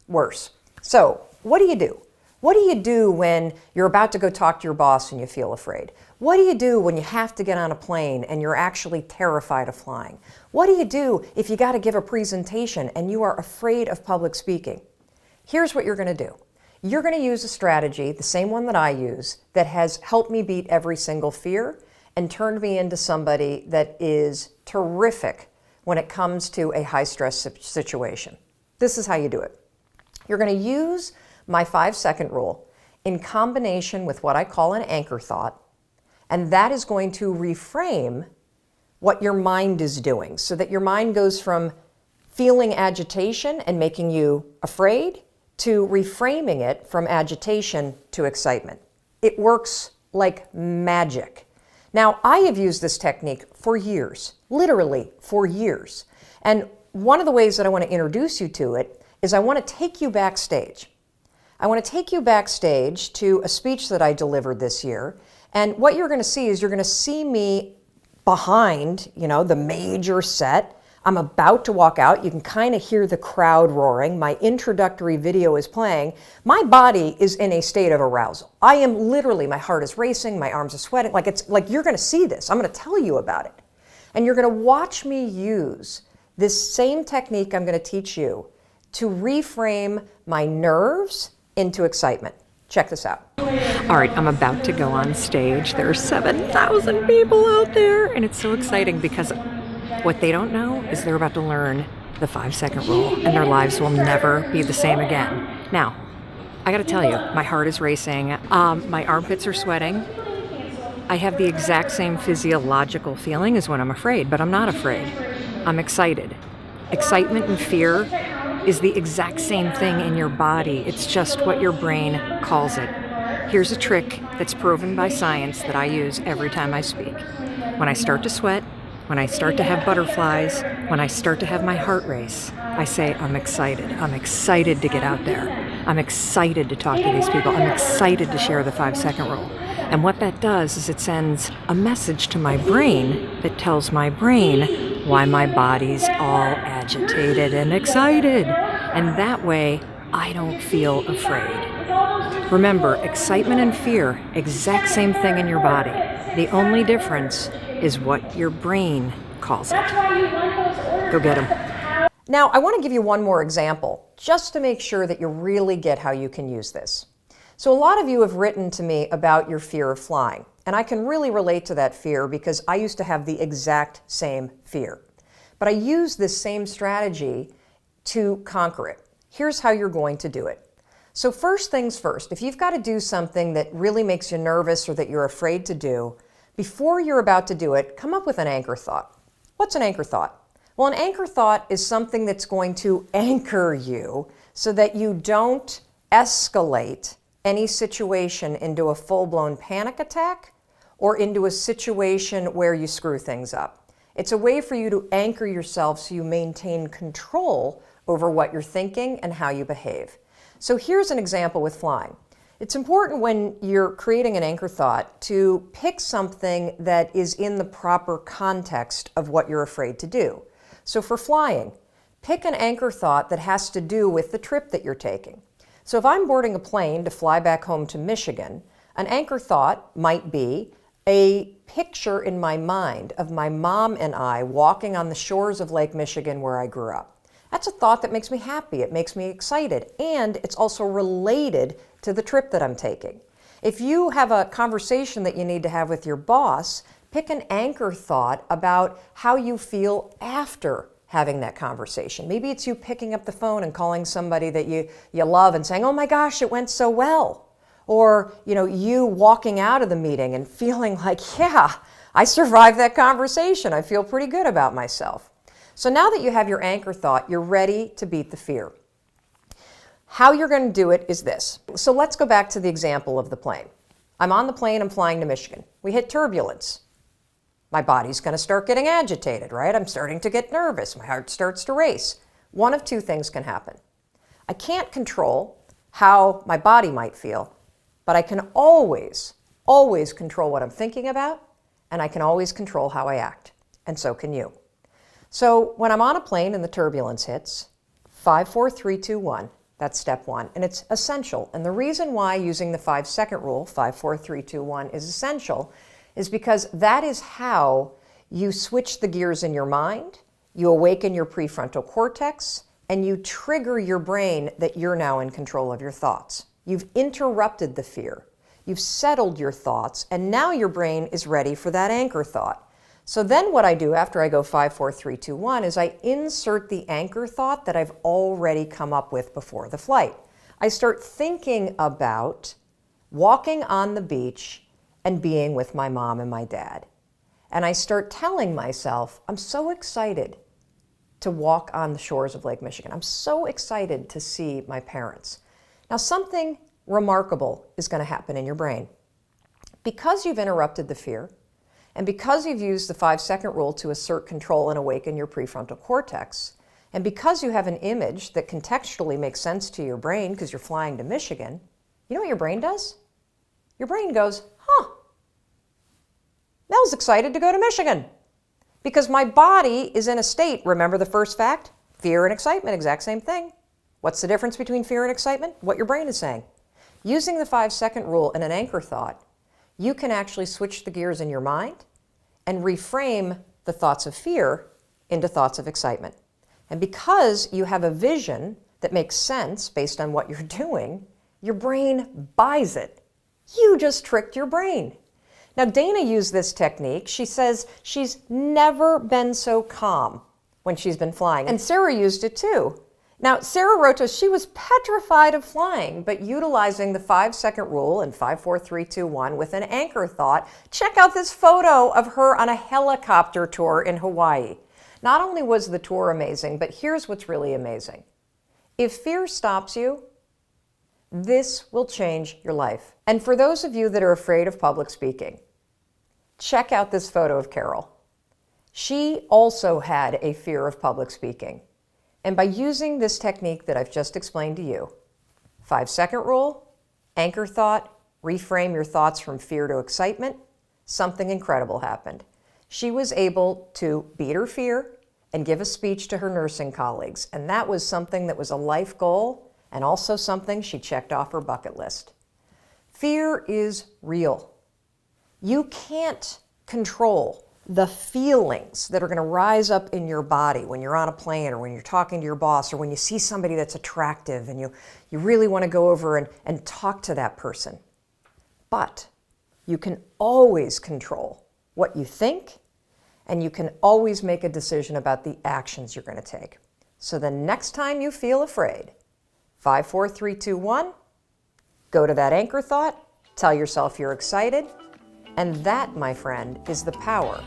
worse. So, what do you do? What do you do when you're about to go talk to your boss and you feel afraid? What do you do when you have to get on a plane and you're actually terrified of flying? What do you do if you got to give a presentation and you are afraid of public speaking? Here's what you're going to do. You're going to use a strategy, the same one that I use, that has helped me beat every single fear and turned me into somebody that is terrific when it comes to a high-stress situation. This is how you do it. You're going to use my 5-second rule in combination with what I call an anchor thought, and that is going to reframe what your mind is doing so that your mind goes from feeling agitation and making you afraid to reframing it from agitation to excitement. It works like magic. Now, I have used this technique for years, literally for years. And one of the ways that I want to introduce you to it is I want to take you backstage. I want to take you backstage to a speech that I delivered this year. And what you're going to see is you're going to see me behind, the major set. I'm about to walk out. You can kind of hear the crowd roaring. My introductory video is playing. My body is in a state of arousal. I am literally, my heart is racing, my arms are sweating. It's like you're going to see this. I'm going to tell you about it. And you're going to watch me use this same technique I'm going to teach you to reframe my nerves into excitement. Check this out. All right, I'm about to go on stage. There are 7,000 people out there, and it's so exciting because what they don't know is they're about to learn the 5-second rule, and their lives will never be the same again. Now, I gotta tell you, my heart is racing. My armpits are sweating. I have the exact same physiological feeling as when I'm afraid, but I'm not afraid. I'm excited. Excitement and fear is the exact same thing in your body. It's just what your brain calls it. Here's a trick that's proven by science that I use every time I speak. When I start to sweat, when I start to have butterflies, when I start to have my heart race, I say, I'm excited. I'm excited to get out there. I'm excited to talk to these people. I'm excited to share the 5-second rule. And what that does is it sends a message to my brain that tells my brain why my body's all agitated and excited. And that way, I don't feel afraid. Remember, excitement and fear, exact same thing in your body. The only difference is what your brain calls it. Go get them. Now, I want to give you one more example, just to make sure that you really get how you can use this. So a lot of you have written to me about your fear of flying, and I can really relate to that fear because I used to have the exact same fear. But I use this same strategy to conquer it. Here's how you're going to do it. So first things first, if you've got to do something that really makes you nervous or that you're afraid to do, before you're about to do it, come up with an anchor thought. What's an anchor thought? Well, an anchor thought is something that's going to anchor you so that you don't escalate any situation into a full-blown panic attack or into a situation where you screw things up. It's a way for you to anchor yourself so you maintain control over what you're thinking and how you behave. So here's an example with flying. It's important when you're creating an anchor thought to pick something that is in the proper context of what you're afraid to do. So for flying, pick an anchor thought that has to do with the trip that you're taking. So if I'm boarding a plane to fly back home to Michigan, an anchor thought might be a picture in my mind of my mom and I walking on the shores of Lake Michigan where I grew up. That's a thought that makes me happy. It makes me excited. And it's also related to the trip that I'm taking. If you have a conversation that you need to have with your boss, pick an anchor thought about how you feel after having that conversation. Maybe it's you picking up the phone and calling somebody that you love and saying, oh my gosh, it went so well. Or, you walking out of the meeting and feeling like, yeah, I survived that conversation. I feel pretty good about myself. So now that you have your anchor thought, you're ready to beat the fear. How you're going to do it is this. So let's go back to the example of the plane. I'm on the plane, I'm flying to Michigan. We hit turbulence. My body's going to start getting agitated, right? I'm starting to get nervous. My heart starts to race. One of two things can happen. I can't control how my body might feel, but I can always control what I'm thinking about, and I can always control how I act. And so can you. So when I'm on a plane and the turbulence hits, 5, 4, 3, 2, 1, that's step one. And it's essential. And the reason why using the 5-second rule, 5, 4, 3, 2, 1, is essential is because that is how you switch the gears in your mind, you awaken your prefrontal cortex, and you trigger your brain that you're now in control of your thoughts. You've interrupted the fear. You've settled your thoughts, and now your brain is ready for that anchor thought. So then what I do after I go 5, 4, 3, 2, 1 is I insert the anchor thought that I've already come up with before the flight. I start thinking about walking on the beach and being with my mom and my dad. And I start telling myself, I'm so excited to walk on the shores of Lake Michigan. I'm so excited to see my parents. Now, something remarkable is going to happen in your brain. Because you've interrupted the fear, and because you've used the 5-second rule to assert control and awaken your prefrontal cortex, and because you have an image that contextually makes sense to your brain because you're flying to Michigan, you know what your brain does? Your brain goes, Mel's excited to go to Michigan because my body is in a state. Remember the first fact? Fear and excitement, exact same thing. What's the difference between fear and excitement? What your brain is saying. Using the 5-second rule and an anchor thought, you can actually switch the gears in your mind and reframe the thoughts of fear into thoughts of excitement. And because you have a vision that makes sense based on what you're doing, your brain buys it. You just tricked your brain. Now, Dana used this technique. She says she's never been so calm when she's been flying. And Sarah used it too. Now, Sarah wrote to us, she was petrified of flying, but utilizing the 5-second rule and 5, 4, 3, 2, 1 with an anchor thought, check out this photo of her on a helicopter tour in Hawaii. Not only was the tour amazing, but here's what's really amazing. If fear stops you, this will change your life. And for those of you that are afraid of public speaking, check out this photo of Carol. She also had a fear of public speaking. And by using this technique that I've just explained to you, 5-second rule, anchor thought, reframe your thoughts from fear to excitement, something incredible happened. She was able to beat her fear and give a speech to her nursing colleagues. And that was something that was a life goal and also something she checked off her bucket list. Fear is real. You can't control the feelings that are going to rise up in your body when you're on a plane or when you're talking to your boss or when you see somebody that's attractive and you really want to go over and talk to that person. But you can always control what you think, and you can always make a decision about the actions you're going to take. So the next time you feel afraid, 5, 4, 3, 2, 1, go to that anchor thought, tell yourself you're excited, and that, my friend, is the power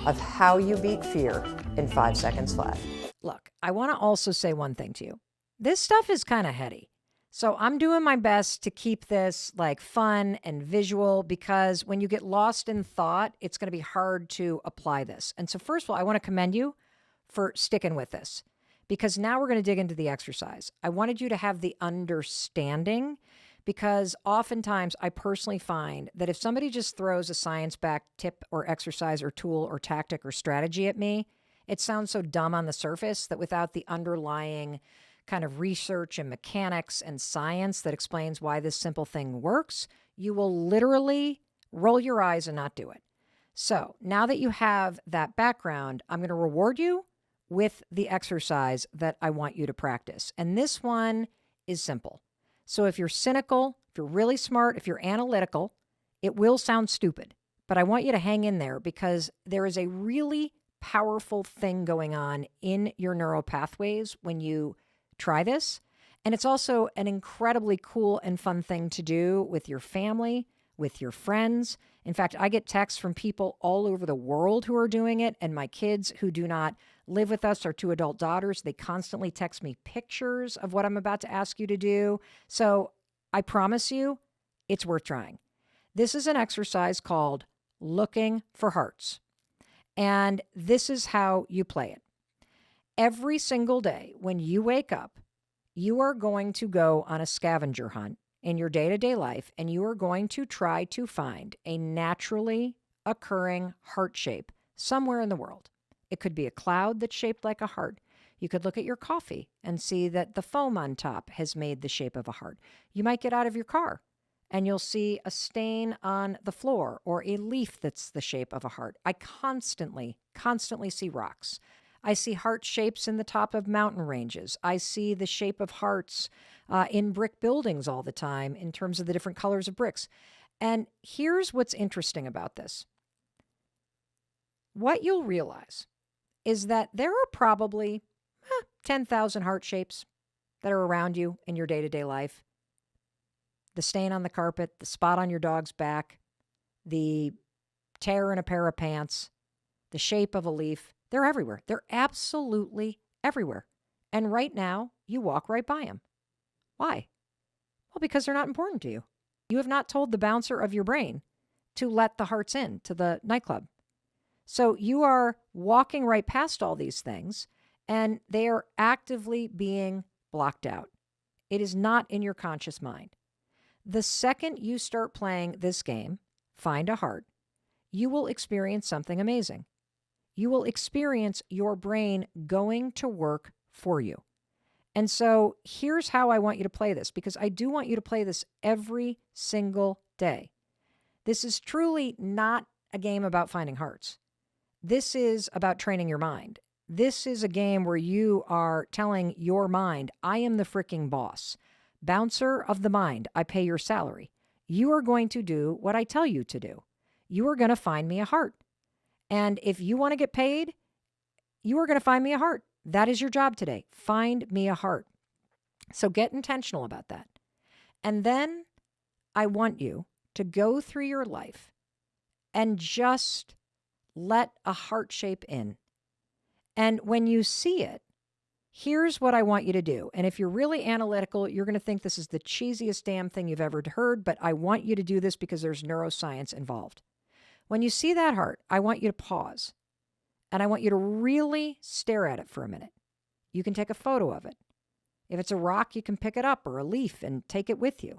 of how you beat fear in 5 seconds flat. Look, I want to also say one thing to you. This stuff is kind of heady. So I'm doing my best to keep this like fun and visual because when you get lost in thought, it's going to be hard to apply this. And so first of all, I want to commend you for sticking with this because now we're going to dig into the exercise. I wanted you to have the understanding because oftentimes I personally find that if somebody just throws a science-backed tip or exercise or tool or tactic or strategy at me, it sounds so dumb on the surface that without the underlying kind of research and mechanics and science that explains why this simple thing works, you will literally roll your eyes and not do it. So now that you have that background, I'm going to reward you with the exercise that I want you to practice. And this one is simple. So if you're cynical, if you're really smart, if you're analytical, it will sound stupid. But I want you to hang in there because there is a really powerful thing going on in your neural pathways when you try this. And it's also an incredibly cool and fun thing to do with your family, with your friends. In fact, I get texts from people all over the world who are doing it, and my kids who do not live with us, our 2 adult daughters, they constantly text me pictures of what I'm about to ask you to do. So I promise you, it's worth trying. This is an exercise called looking for hearts. And this is how you play it. Every single day when you wake up, you are going to go on a scavenger hunt in your day-to-day life, and you are going to try to find a naturally occurring heart shape somewhere in the world. It could be a cloud that's shaped like a heart. You could look at your coffee and see that the foam on top has made the shape of a heart. You might get out of your car and you'll see a stain on the floor or a leaf that's the shape of a heart. I constantly see rocks. I see heart shapes in the top of mountain ranges. I see the shape of hearts in brick buildings all the time in terms of the different colors of bricks. And here's what's interesting about this. What you'll realize is that there are probably 10,000 heart shapes that are around you in your day-to-day life. The stain on the carpet, the spot on your dog's back, the tear in a pair of pants, the shape of a leaf. They're everywhere. They're absolutely everywhere. And right now, you walk right by them. Why? Well, because they're not important to you. You have not told the bouncer of your brain to let the hearts in to the nightclub. So you are walking right past all these things, and they are actively being blocked out. It is not in your conscious mind. The second you start playing this game, Find a Heart, you will experience something amazing. You will experience your brain going to work for you. And so here's how I want you to play this, because I do want you to play this every single day. This is truly not a game about finding hearts. This is about training your mind. This is a game where you are telling your mind, I am the freaking boss. Bouncer of the mind, I pay your salary. You are going to do what I tell you to do. You are going to find me a heart. And if you want to get paid, you are going to find me a heart. That is your job today. Find me a heart. So get intentional about that. And then I want you to go through your life and just let a heart shape in. And when you see it, here's what I want you to do. And if you're really analytical, you're going to think this is the cheesiest damn thing you've ever heard, but I want you to do this because there's neuroscience involved. When you see that heart, I want you to pause. And I want you to really stare at it for a minute. You can take a photo of it. If it's a rock, you can pick it up, or a leaf, and take it with you.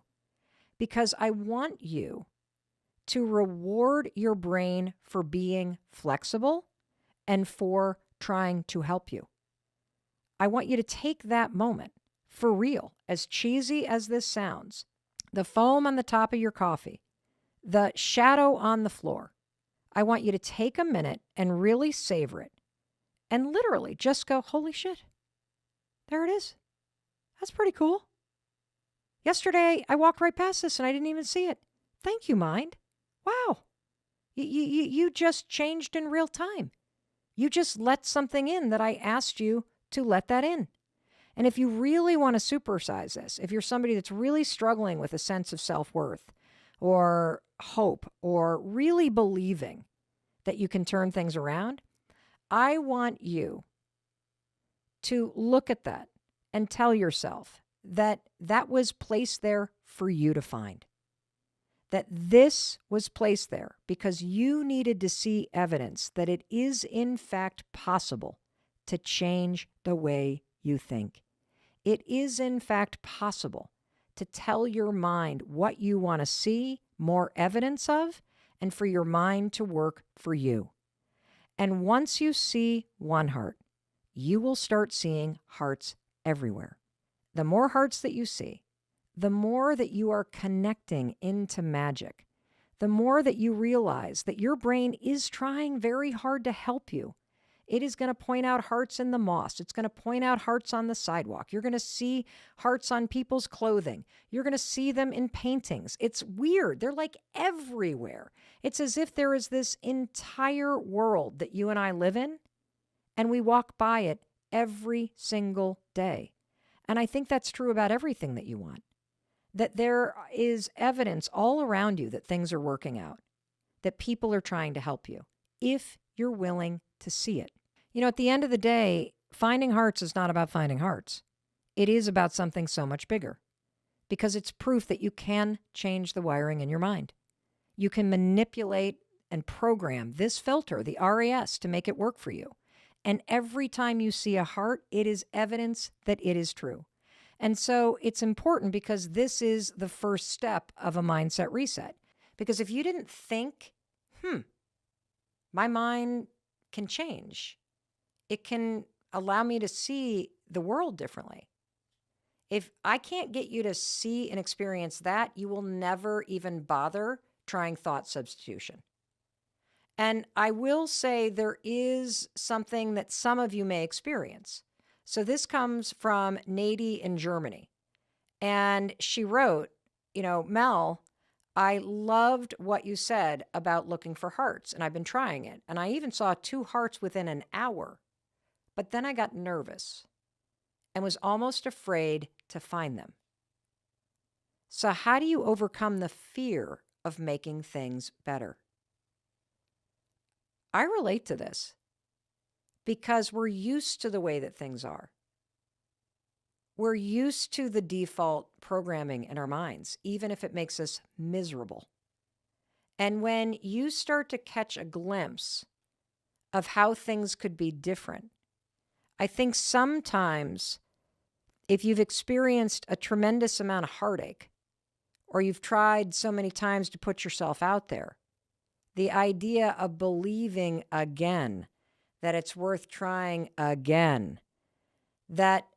Because I want you to reward your brain for being flexible and for trying to help you. I want you to take that moment for real, as cheesy as this sounds. The foam on the top of your coffee, the shadow on the floor. I want you to take a minute and really savor it and literally just go, holy shit, there it is. That's pretty cool. Yesterday, I walked right past this and I didn't even see it. Thank you, mind. Wow. You just changed in real time. You just let something in that I asked you to let that in. And if you really want to supersize this, if you're somebody that's really struggling with a sense of self-worth or hope or really believing that you can turn things around, I want you to look at that and tell yourself that that was placed there for you to find. That this was placed there because you needed to see evidence that it is in fact possible to change the way you think. It is in fact possible to tell your mind what you want to see more evidence of and for your mind to work for you. And once you see one heart, you will start seeing hearts everywhere. The more hearts that you see, the more that you are connecting into magic, the more that you realize that your brain is trying very hard to help you. It is going to point out hearts in the moss. It's going to point out hearts on the sidewalk. You're going to see hearts on people's clothing. You're going to see them in paintings. It's weird. They're like everywhere. It's as if there is this entire world that you and I live in, and we walk by it every single day. And I think that's true about everything that you want. That there is evidence all around you that things are working out, that people are trying to help you, if you're willing to see it. You know, at the end of the day, finding hearts is not about finding hearts. It is about something so much bigger, because it's proof that you can change the wiring in your mind. You can manipulate and program this filter, the RAS, to make it work for you. And every time you see a heart, it is evidence that it is true. And so it's important, because this is the first step of a mindset reset. Because if you didn't think, my mind can change, it can allow me to see the world differently. If I can't get you to see and experience that, you will never even bother trying thought substitution. And I will say there is something that some of you may experience. So this comes from Nady in Germany. And she wrote, Mel, I loved what you said about looking for hearts, and I've been trying it. And I even saw 2 hearts within an hour. But then I got nervous and was almost afraid to find them. So how do you overcome the fear of making things better? I relate to this because we're used to the way that things are. We're used to the default programming in our minds, even if it makes us miserable. And when you start to catch a glimpse of how things could be different, I think sometimes if you've experienced a tremendous amount of heartache, or you've tried so many times to put yourself out there, the idea of believing again that it's worth trying again, that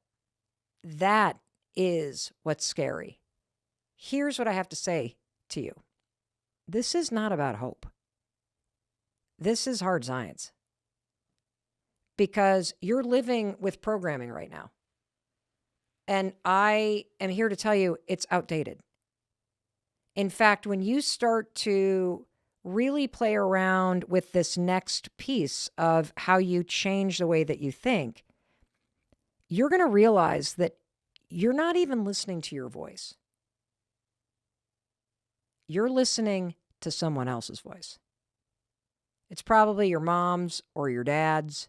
is what's scary. Here's what I have to say to you. This is not about hope. This is hard science. Because you're living with programming right now. And I am here to tell you it's outdated. In fact, when you start to really play around with this next piece of how you change the way that you think, you're going to realize that you're not even listening to your voice. You're listening to someone else's voice. It's probably your mom's or your dad's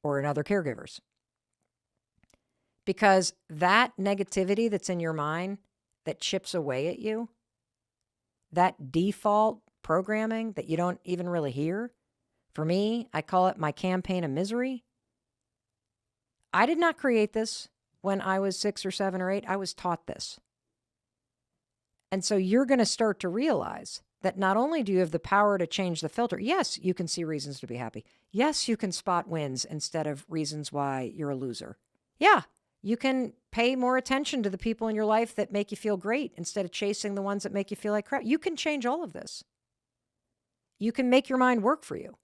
or another caregiver's. Because that negativity that's in your mind that chips away at you, that default programming that you don't even really hear, for me, I call it my campaign of misery. I did not create this when I was 6 or 7 or 8. I was taught this. And so you're going to start to realize that not only do you have the power to change the filter, yes, you can see reasons to be happy. Yes, you can spot wins instead of reasons why you're a loser. Yeah, you can pay more attention to the people in your life that make you feel great instead of chasing the ones that make you feel like crap. You can change all of this. You can make your mind work for you.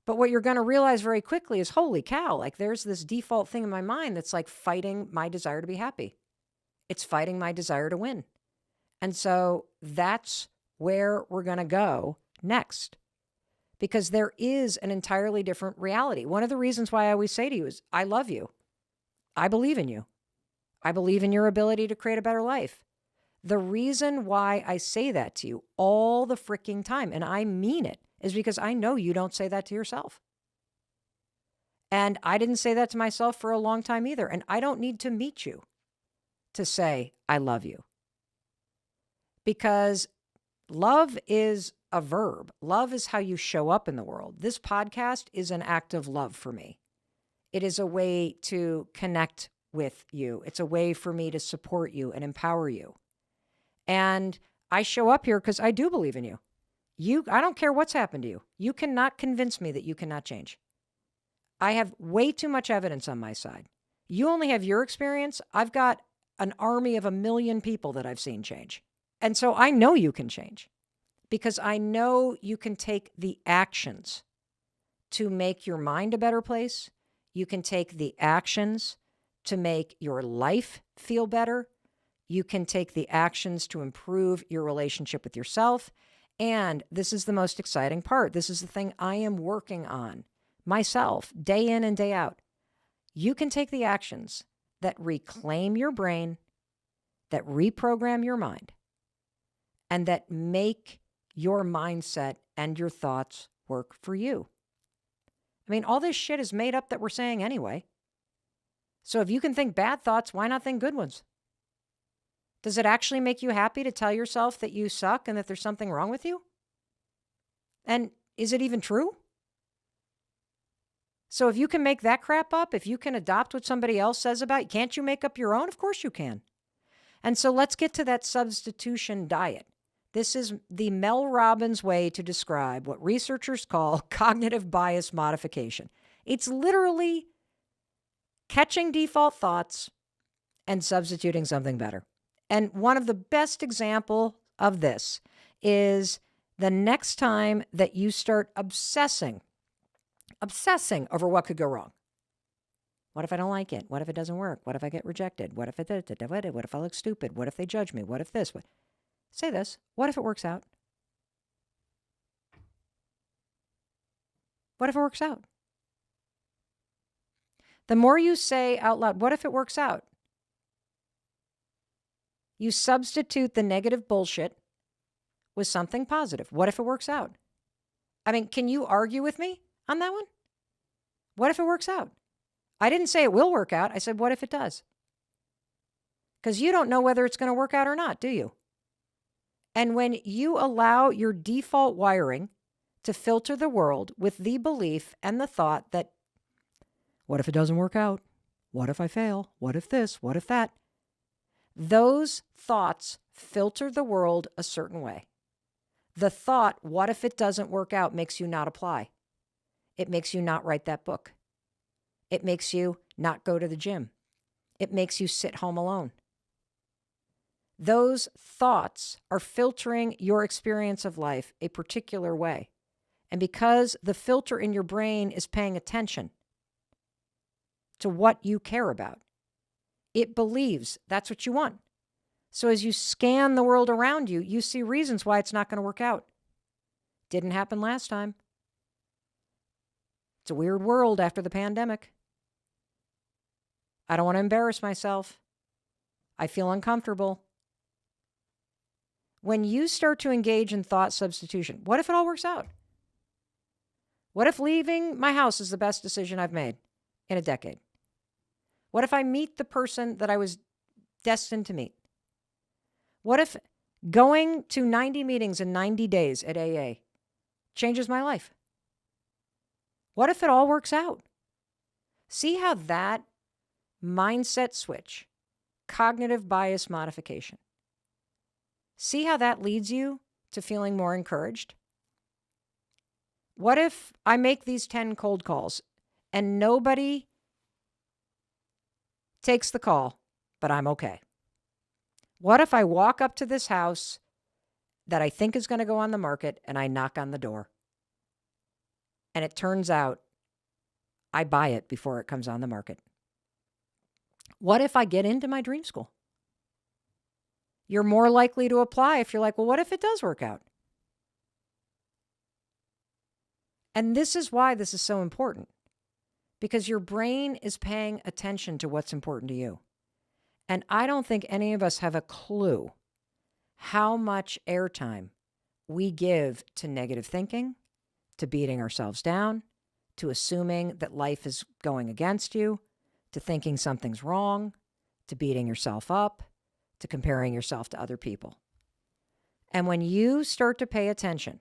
But what you're going to realize very quickly is, holy cow, like there's this default thing in my mind that's like fighting my desire to be happy. It's fighting my desire to win. And so that's where we're going to go next, because there is an entirely different reality. One of the reasons why I always say to you is, I love you. I believe in you. I believe in your ability to create a better life. The reason why I say that to you all the freaking time, and I mean it, is because I know you don't say that to yourself. And I didn't say that to myself for a long time either. And I don't need to meet you to say, I love you. Because love is a verb. Love is how you show up in the world. This podcast is an act of love for me. It is a way to connect with you. It's a way for me to support you and empower you. And I show up here because I do believe in you. I don't care what's happened to you. You cannot convince me that you cannot change. I have way too much evidence on my side. You only have your experience. I've got an army of 1 million people that I've seen change. And so I know you can change because I know you can take the actions to make your mind a better place. You can take the actions to make your life feel better. You can take the actions to improve your relationship with yourself. And this is the most exciting part. This is the thing I am working on myself day in and day out. You can take the actions that reclaim your brain, that reprogram your mind, and that make your mindset and your thoughts work for you. I mean, all this shit is made up that we're saying anyway. So if you can think bad thoughts, why not think good ones? Does it actually make you happy to tell yourself that you suck and that there's something wrong with you? And is it even true? So if you can make that crap up, if you can adopt what somebody else says about you, can't you make up your own? Of course you can. And so let's get to that substitution diet. This is the Mel Robbins way to describe what researchers call cognitive bias modification. It's literally catching default thoughts and substituting something better. And one of the best examples of this is the next time that you start obsessing over what could go wrong. What if I don't like it? What if it doesn't work? What if I get rejected? What if what if I look stupid? What if they judge me? What if this? Say this. What if it works out? What if it works out? The more you say out loud, what if it works out? You substitute the negative bullshit with something positive. What if it works out? I mean, can you argue with me on that one? What if it works out? I didn't say it will work out. I said, what if it does? Because you don't know whether it's going to work out or not, do you? And when you allow your default wiring to filter the world with the belief and the thought that, what if it doesn't work out? What if I fail? What if this? What if that? Those thoughts filter the world a certain way. The thought, what if it doesn't work out, makes you not apply. It makes you not write that book. It makes you not go to the gym. It makes you sit home alone. Those thoughts are filtering your experience of life a particular way. And because the filter in your brain is paying attention to what you care about, it believes that's what you want. So as you scan the world around you, you see reasons why it's not going to work out. Didn't happen last time. It's a weird world after the pandemic. I don't want to embarrass myself. I feel uncomfortable. When you start to engage in thought substitution, what if it all works out? What if leaving my house is the best decision I've made in a decade? What if I meet the person that I was destined to meet? What if going to 90 meetings in 90 days at AA changes my life? What if it all works out? See how that mindset switch, cognitive bias modification, see how that leads you to feeling more encouraged? What if I make these 10 cold calls and nobody takes the call, but I'm okay? What if I walk up to this house that I think is going to go on the market and I knock on the door? And it turns out I buy it before it comes on the market. What if I get into my dream school? You're more likely to apply if you're like, well, what if it does work out? And this is why this is so important, because your brain is paying attention to what's important to you. And I don't think any of us have a clue how much airtime we give to negative thinking, to beating ourselves down, to assuming that life is going against you, to thinking something's wrong, to beating yourself up, to comparing yourself to other people. And when you start to pay attention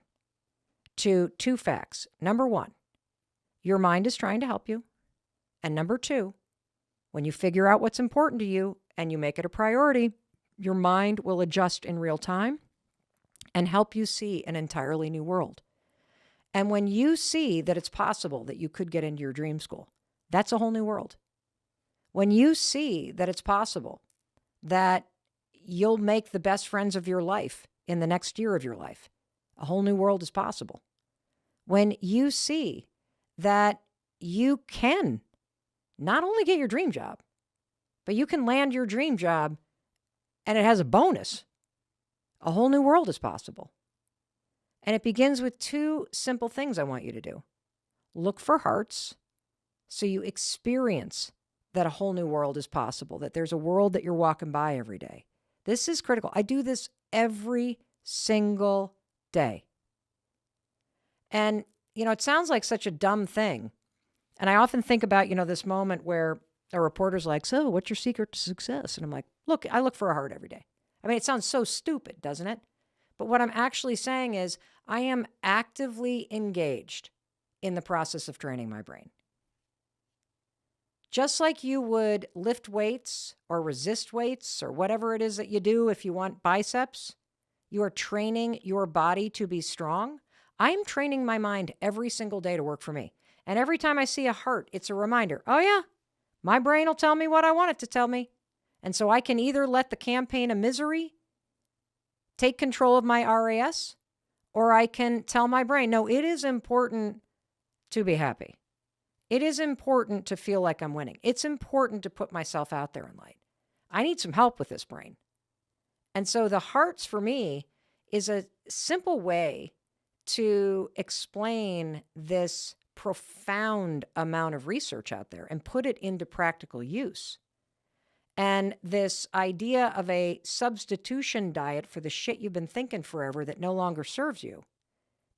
to two facts, number one, your mind is trying to help you. And number two, when you figure out what's important to you and you make it a priority, your mind will adjust in real time and help you see an entirely new world. And when you see that it's possible that you could get into your dream school, that's a whole new world. When you see that it's possible that you'll make the best friends of your life in the next year of your life, a whole new world is possible. When you see that you can not only get your dream job, but you can land your dream job and it has a bonus. A whole new world is possible. And it begins with two simple things I want you to do. Look for hearts so you experience that a whole new world is possible, that there's a world that you're walking by every day. This is critical. I do this every single day. And, it sounds like such a dumb thing. And I often think about, this moment where a reporter's like, so what's your secret to success? And I'm like, look, I look for a heart every day. I mean, it sounds so stupid, doesn't it? But what I'm actually saying is I am actively engaged in the process of training my brain. Just like you would lift weights or resist weights or whatever it is that you do if you want biceps, you are training your body to be strong. I'm training my mind every single day to work for me. And every time I see a heart, it's a reminder, oh yeah, my brain will tell me what I want it to tell me. And so I can either let the campaign of misery take control of my RAS, or I can tell my brain, no, it is important to be happy. It is important to feel like I'm winning. It's important to put myself out there in light. I need some help with this brain. And so the hearts for me is a simple way to explain this profound amount of research out there and put it into practical use. And this idea of a substitution diet for the shit you've been thinking forever that no longer serves you.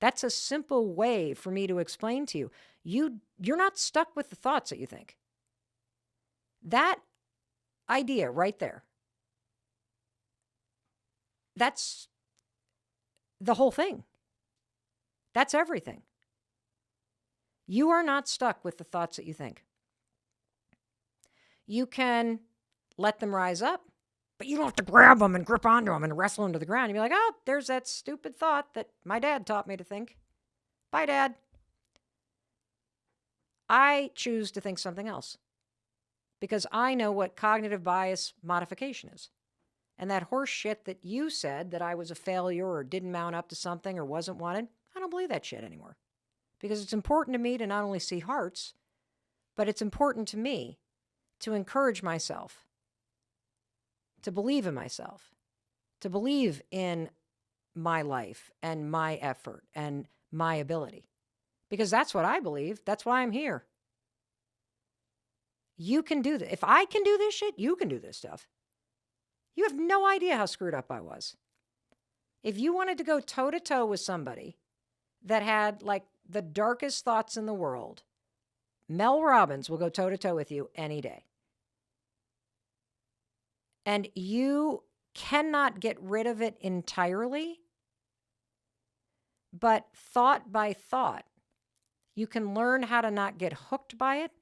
That's a simple way for me to explain to you. You're not stuck with the thoughts that you think. That idea right there, that's the whole thing. That's everything. You are not stuck with the thoughts that you think. You can let them rise up, but you don't have to grab them and grip onto them and wrestle them to the ground. You'd be like, oh, there's that stupid thought that my dad taught me to think. Bye, Dad. I choose to think something else because I know what cognitive bias modification is. And that horse shit that you said that I was a failure or didn't mount up to something or wasn't wanted, I don't believe that shit anymore. Because it's important to me to not only see hearts, but it's important to me to encourage myself, to believe in myself, to believe in my life and my effort and my ability. Because that's what I believe. That's why I'm here. You can do this. If I can do this shit, you can do this stuff. You have no idea how screwed up I was. If you wanted to go toe-to-toe with somebody that had like the darkest thoughts in the world, Mel Robbins will go toe-to-toe with you any day. And you cannot get rid of it entirely, but thought by thought, you can learn how to not get hooked by it,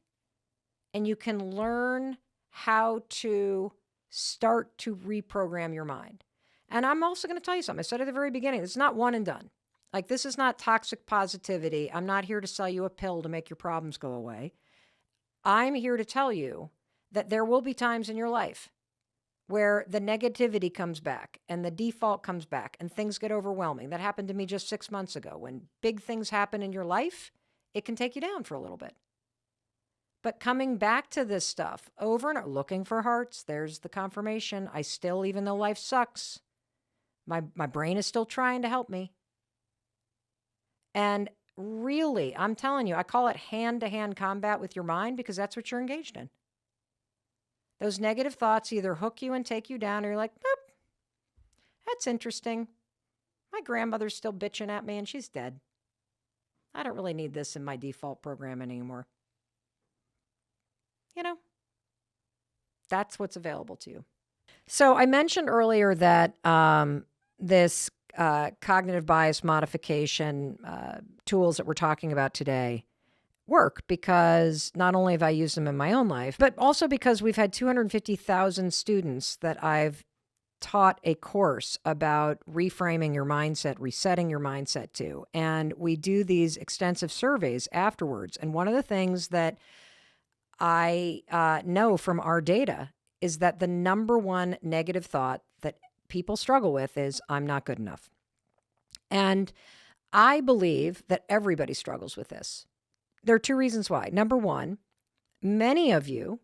and you can learn how to start to reprogram your mind. And I'm also going to tell you something. I said at the very beginning, it's not one and done. Like, this is not toxic positivity. I'm not here to sell you a pill to make your problems go away. I'm here to tell you that there will be times in your life where the negativity comes back and the default comes back and things get overwhelming. That happened to me just 6 months ago. When big things happen in your life, it can take you down for a little bit. But coming back to this stuff over and over, looking for hearts, there's the confirmation. I still, even though life sucks, my brain is still trying to help me. And really, I'm telling you, I call it hand-to-hand combat with your mind because that's what you're engaged in. Those negative thoughts either hook you and take you down, or you're like, boop, that's interesting. My grandmother's still bitching at me and she's dead. I don't really need this in my default program anymore. You know, that's what's available to you. So I mentioned earlier that this cognitive bias modification tools that we're talking about today work because not only have I used them in my own life, but also because we've had 250,000 students that I've taught a course about reframing your mindset, resetting your mindset to. And we do these extensive surveys afterwards. And one of the things that I know from our data is that the number one negative thought that people struggle with is, I'm not good enough. And I believe that everybody struggles with this. there are two reasons why. Number one, many of you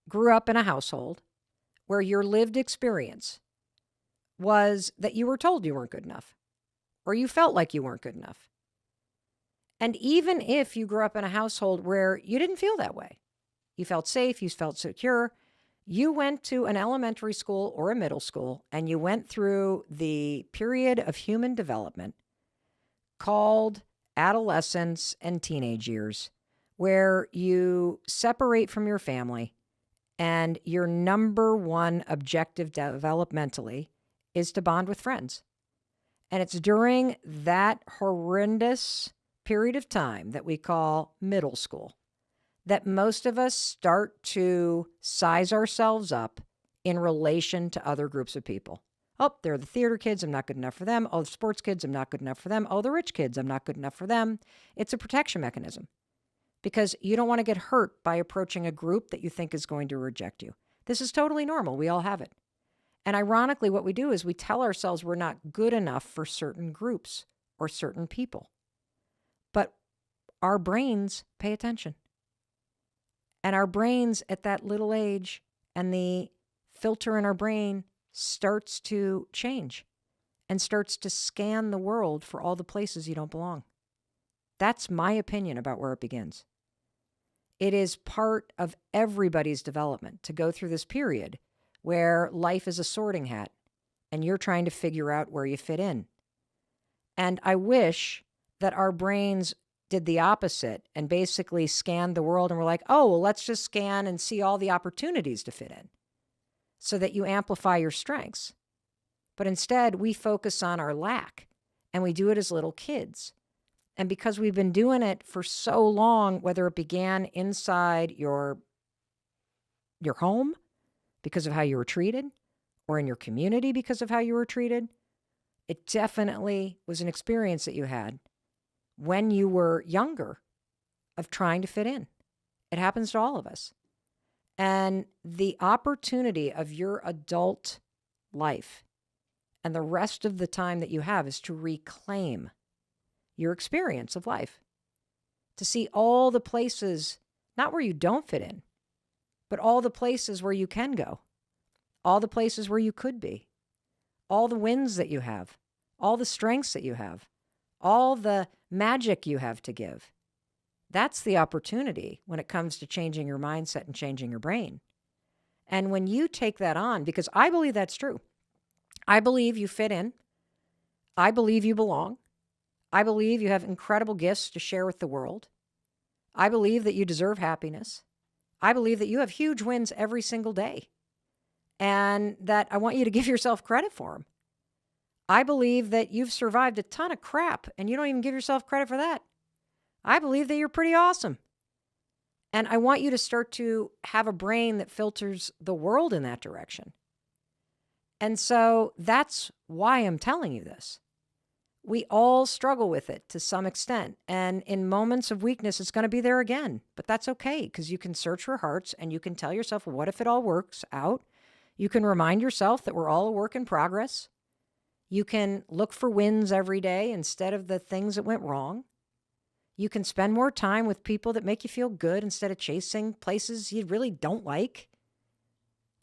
grew up in a household where your lived experience was that you were told you weren't good enough, or you felt like you weren't good enough. And even if you grew up in a household where you didn't feel that way, you felt safe, you felt secure, you went to an elementary school or a middle school and you went through the period of human development called adolescence and teenage years, where you separate from your family and your number one objective developmentally is to bond with friends. And it's during that horrendous period of time that we call middle school that most of us start to size ourselves up in relation to other groups of people. Oh, they're the theater kids, I'm not good enough for them. Oh, the sports kids, I'm not good enough for them. Oh, the rich kids, I'm not good enough for them. It's a protection mechanism because you don't want to get hurt by approaching a group that you think is going to reject you. This is totally normal. We all have it. And ironically, what we do is we tell ourselves we're not good enough for certain groups or certain people. But our brains pay attention. And our brains at that little age and the filter in our brain starts to change and starts to scan the world for all the places you don't belong. That's my opinion about where it begins. It is part of everybody's development to go through this period where life is a sorting hat and you're trying to figure out where you fit in. And I wish that our brains did the opposite and basically scanned the world and were like, oh, well, let's just scan and see all the opportunities to fit in so that you amplify your strengths. But instead, we focus on our lack and we do it as little kids. And because we've been doing it for so long, whether it began inside your home because of how you were treated or in your community because of how you were treated, it definitely was an experience that you had when you were younger of trying to fit in. It happens to all of us. And the opportunity of your adult life and the rest of the time that you have is to reclaim your experience of life, to see all the places, not where you don't fit in, but all the places where you can go, all the places where you could be, all the wins that you have, all the strengths that you have, all the magic you have to give. That's the opportunity when it comes to changing your mindset and changing your brain. And when you take that on, because I believe that's true. I believe you fit in. I believe you belong. I believe you have incredible gifts to share with the world. I believe that you deserve happiness. I believe that you have huge wins every single day and that I want you to give yourself credit for them. I believe that you've survived a ton of crap and you don't even give yourself credit for that. I believe that you're pretty awesome. And I want you to start to have a brain that filters the world in that direction. And so that's why I'm telling you this. We all struggle with it to some extent. And in moments of weakness, it's going to be there again. But that's okay because you can search for hearts and you can tell yourself, well, what if it all works out? You can remind yourself that we're all a work in progress. You can look for wins every day instead of the things that went wrong. You can spend more time with people that make you feel good instead of chasing places you really don't like.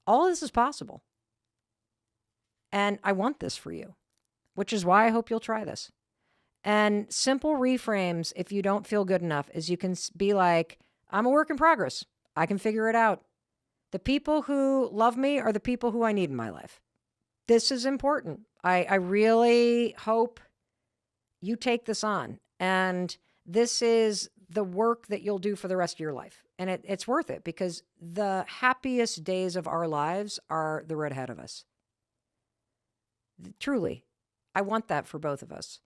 All of this is possible. And I want this for you, which is why I hope you'll try this. And simple reframes, if you don't feel good enough, is you can be like, I'm a work in progress. I can figure it out. The people who love me are the people who I need in my life. This is important. I really hope you take this on. And this is the work that you'll do for the rest of your life. And it's worth it because the happiest days of our lives are the road ahead of us. Truly, I want that for both of us.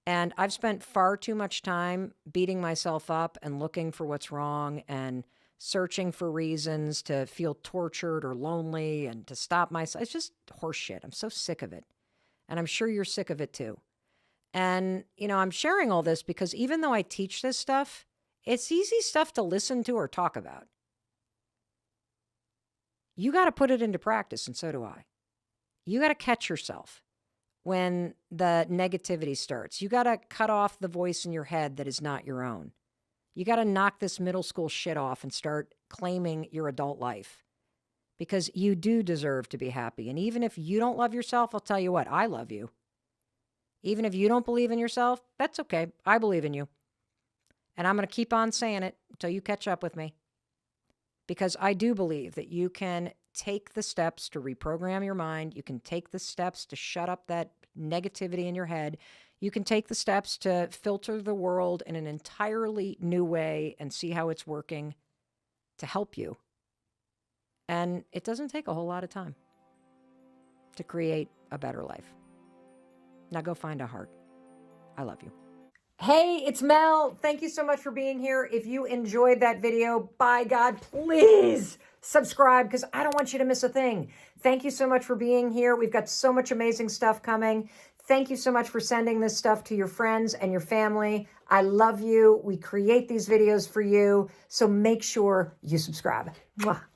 And I've spent far too much time beating myself up and looking for what's wrong and searching for reasons to feel tortured or lonely and to stop myself. It's just horseshit. I'm so sick of it. And I'm sure you're sick of it too. And, I'm sharing all this because even though I teach this stuff, it's easy stuff to listen to or talk about. You got to put it into practice, and so do I. You got to catch yourself when the negativity starts. You got to cut off the voice in your head that is not your own. You got to knock this middle school shit off and start claiming your adult life, because you do deserve to be happy. And even if you don't love yourself, I'll tell you what, I love you. Even if you don't believe in yourself, that's okay. I believe in you. And I'm going to keep on saying it until you catch up with me, because I do believe that you can take the steps to reprogram your mind. You can take the steps to shut up that negativity in your head. You can take the steps to filter the world in an entirely new way and see how it's working to help you. And it doesn't take a whole lot of time to create a better life. Now go find a heart. I love you. Hey, it's Mel. Thank you so much for being here. If you enjoyed that video, by God, please subscribe, because I don't want you to miss a thing. Thank you so much for being here. We've got so much amazing stuff coming. Thank you so much for sending this stuff to your friends and your family. I love you. We create these videos for you, so make sure you subscribe. Mwah.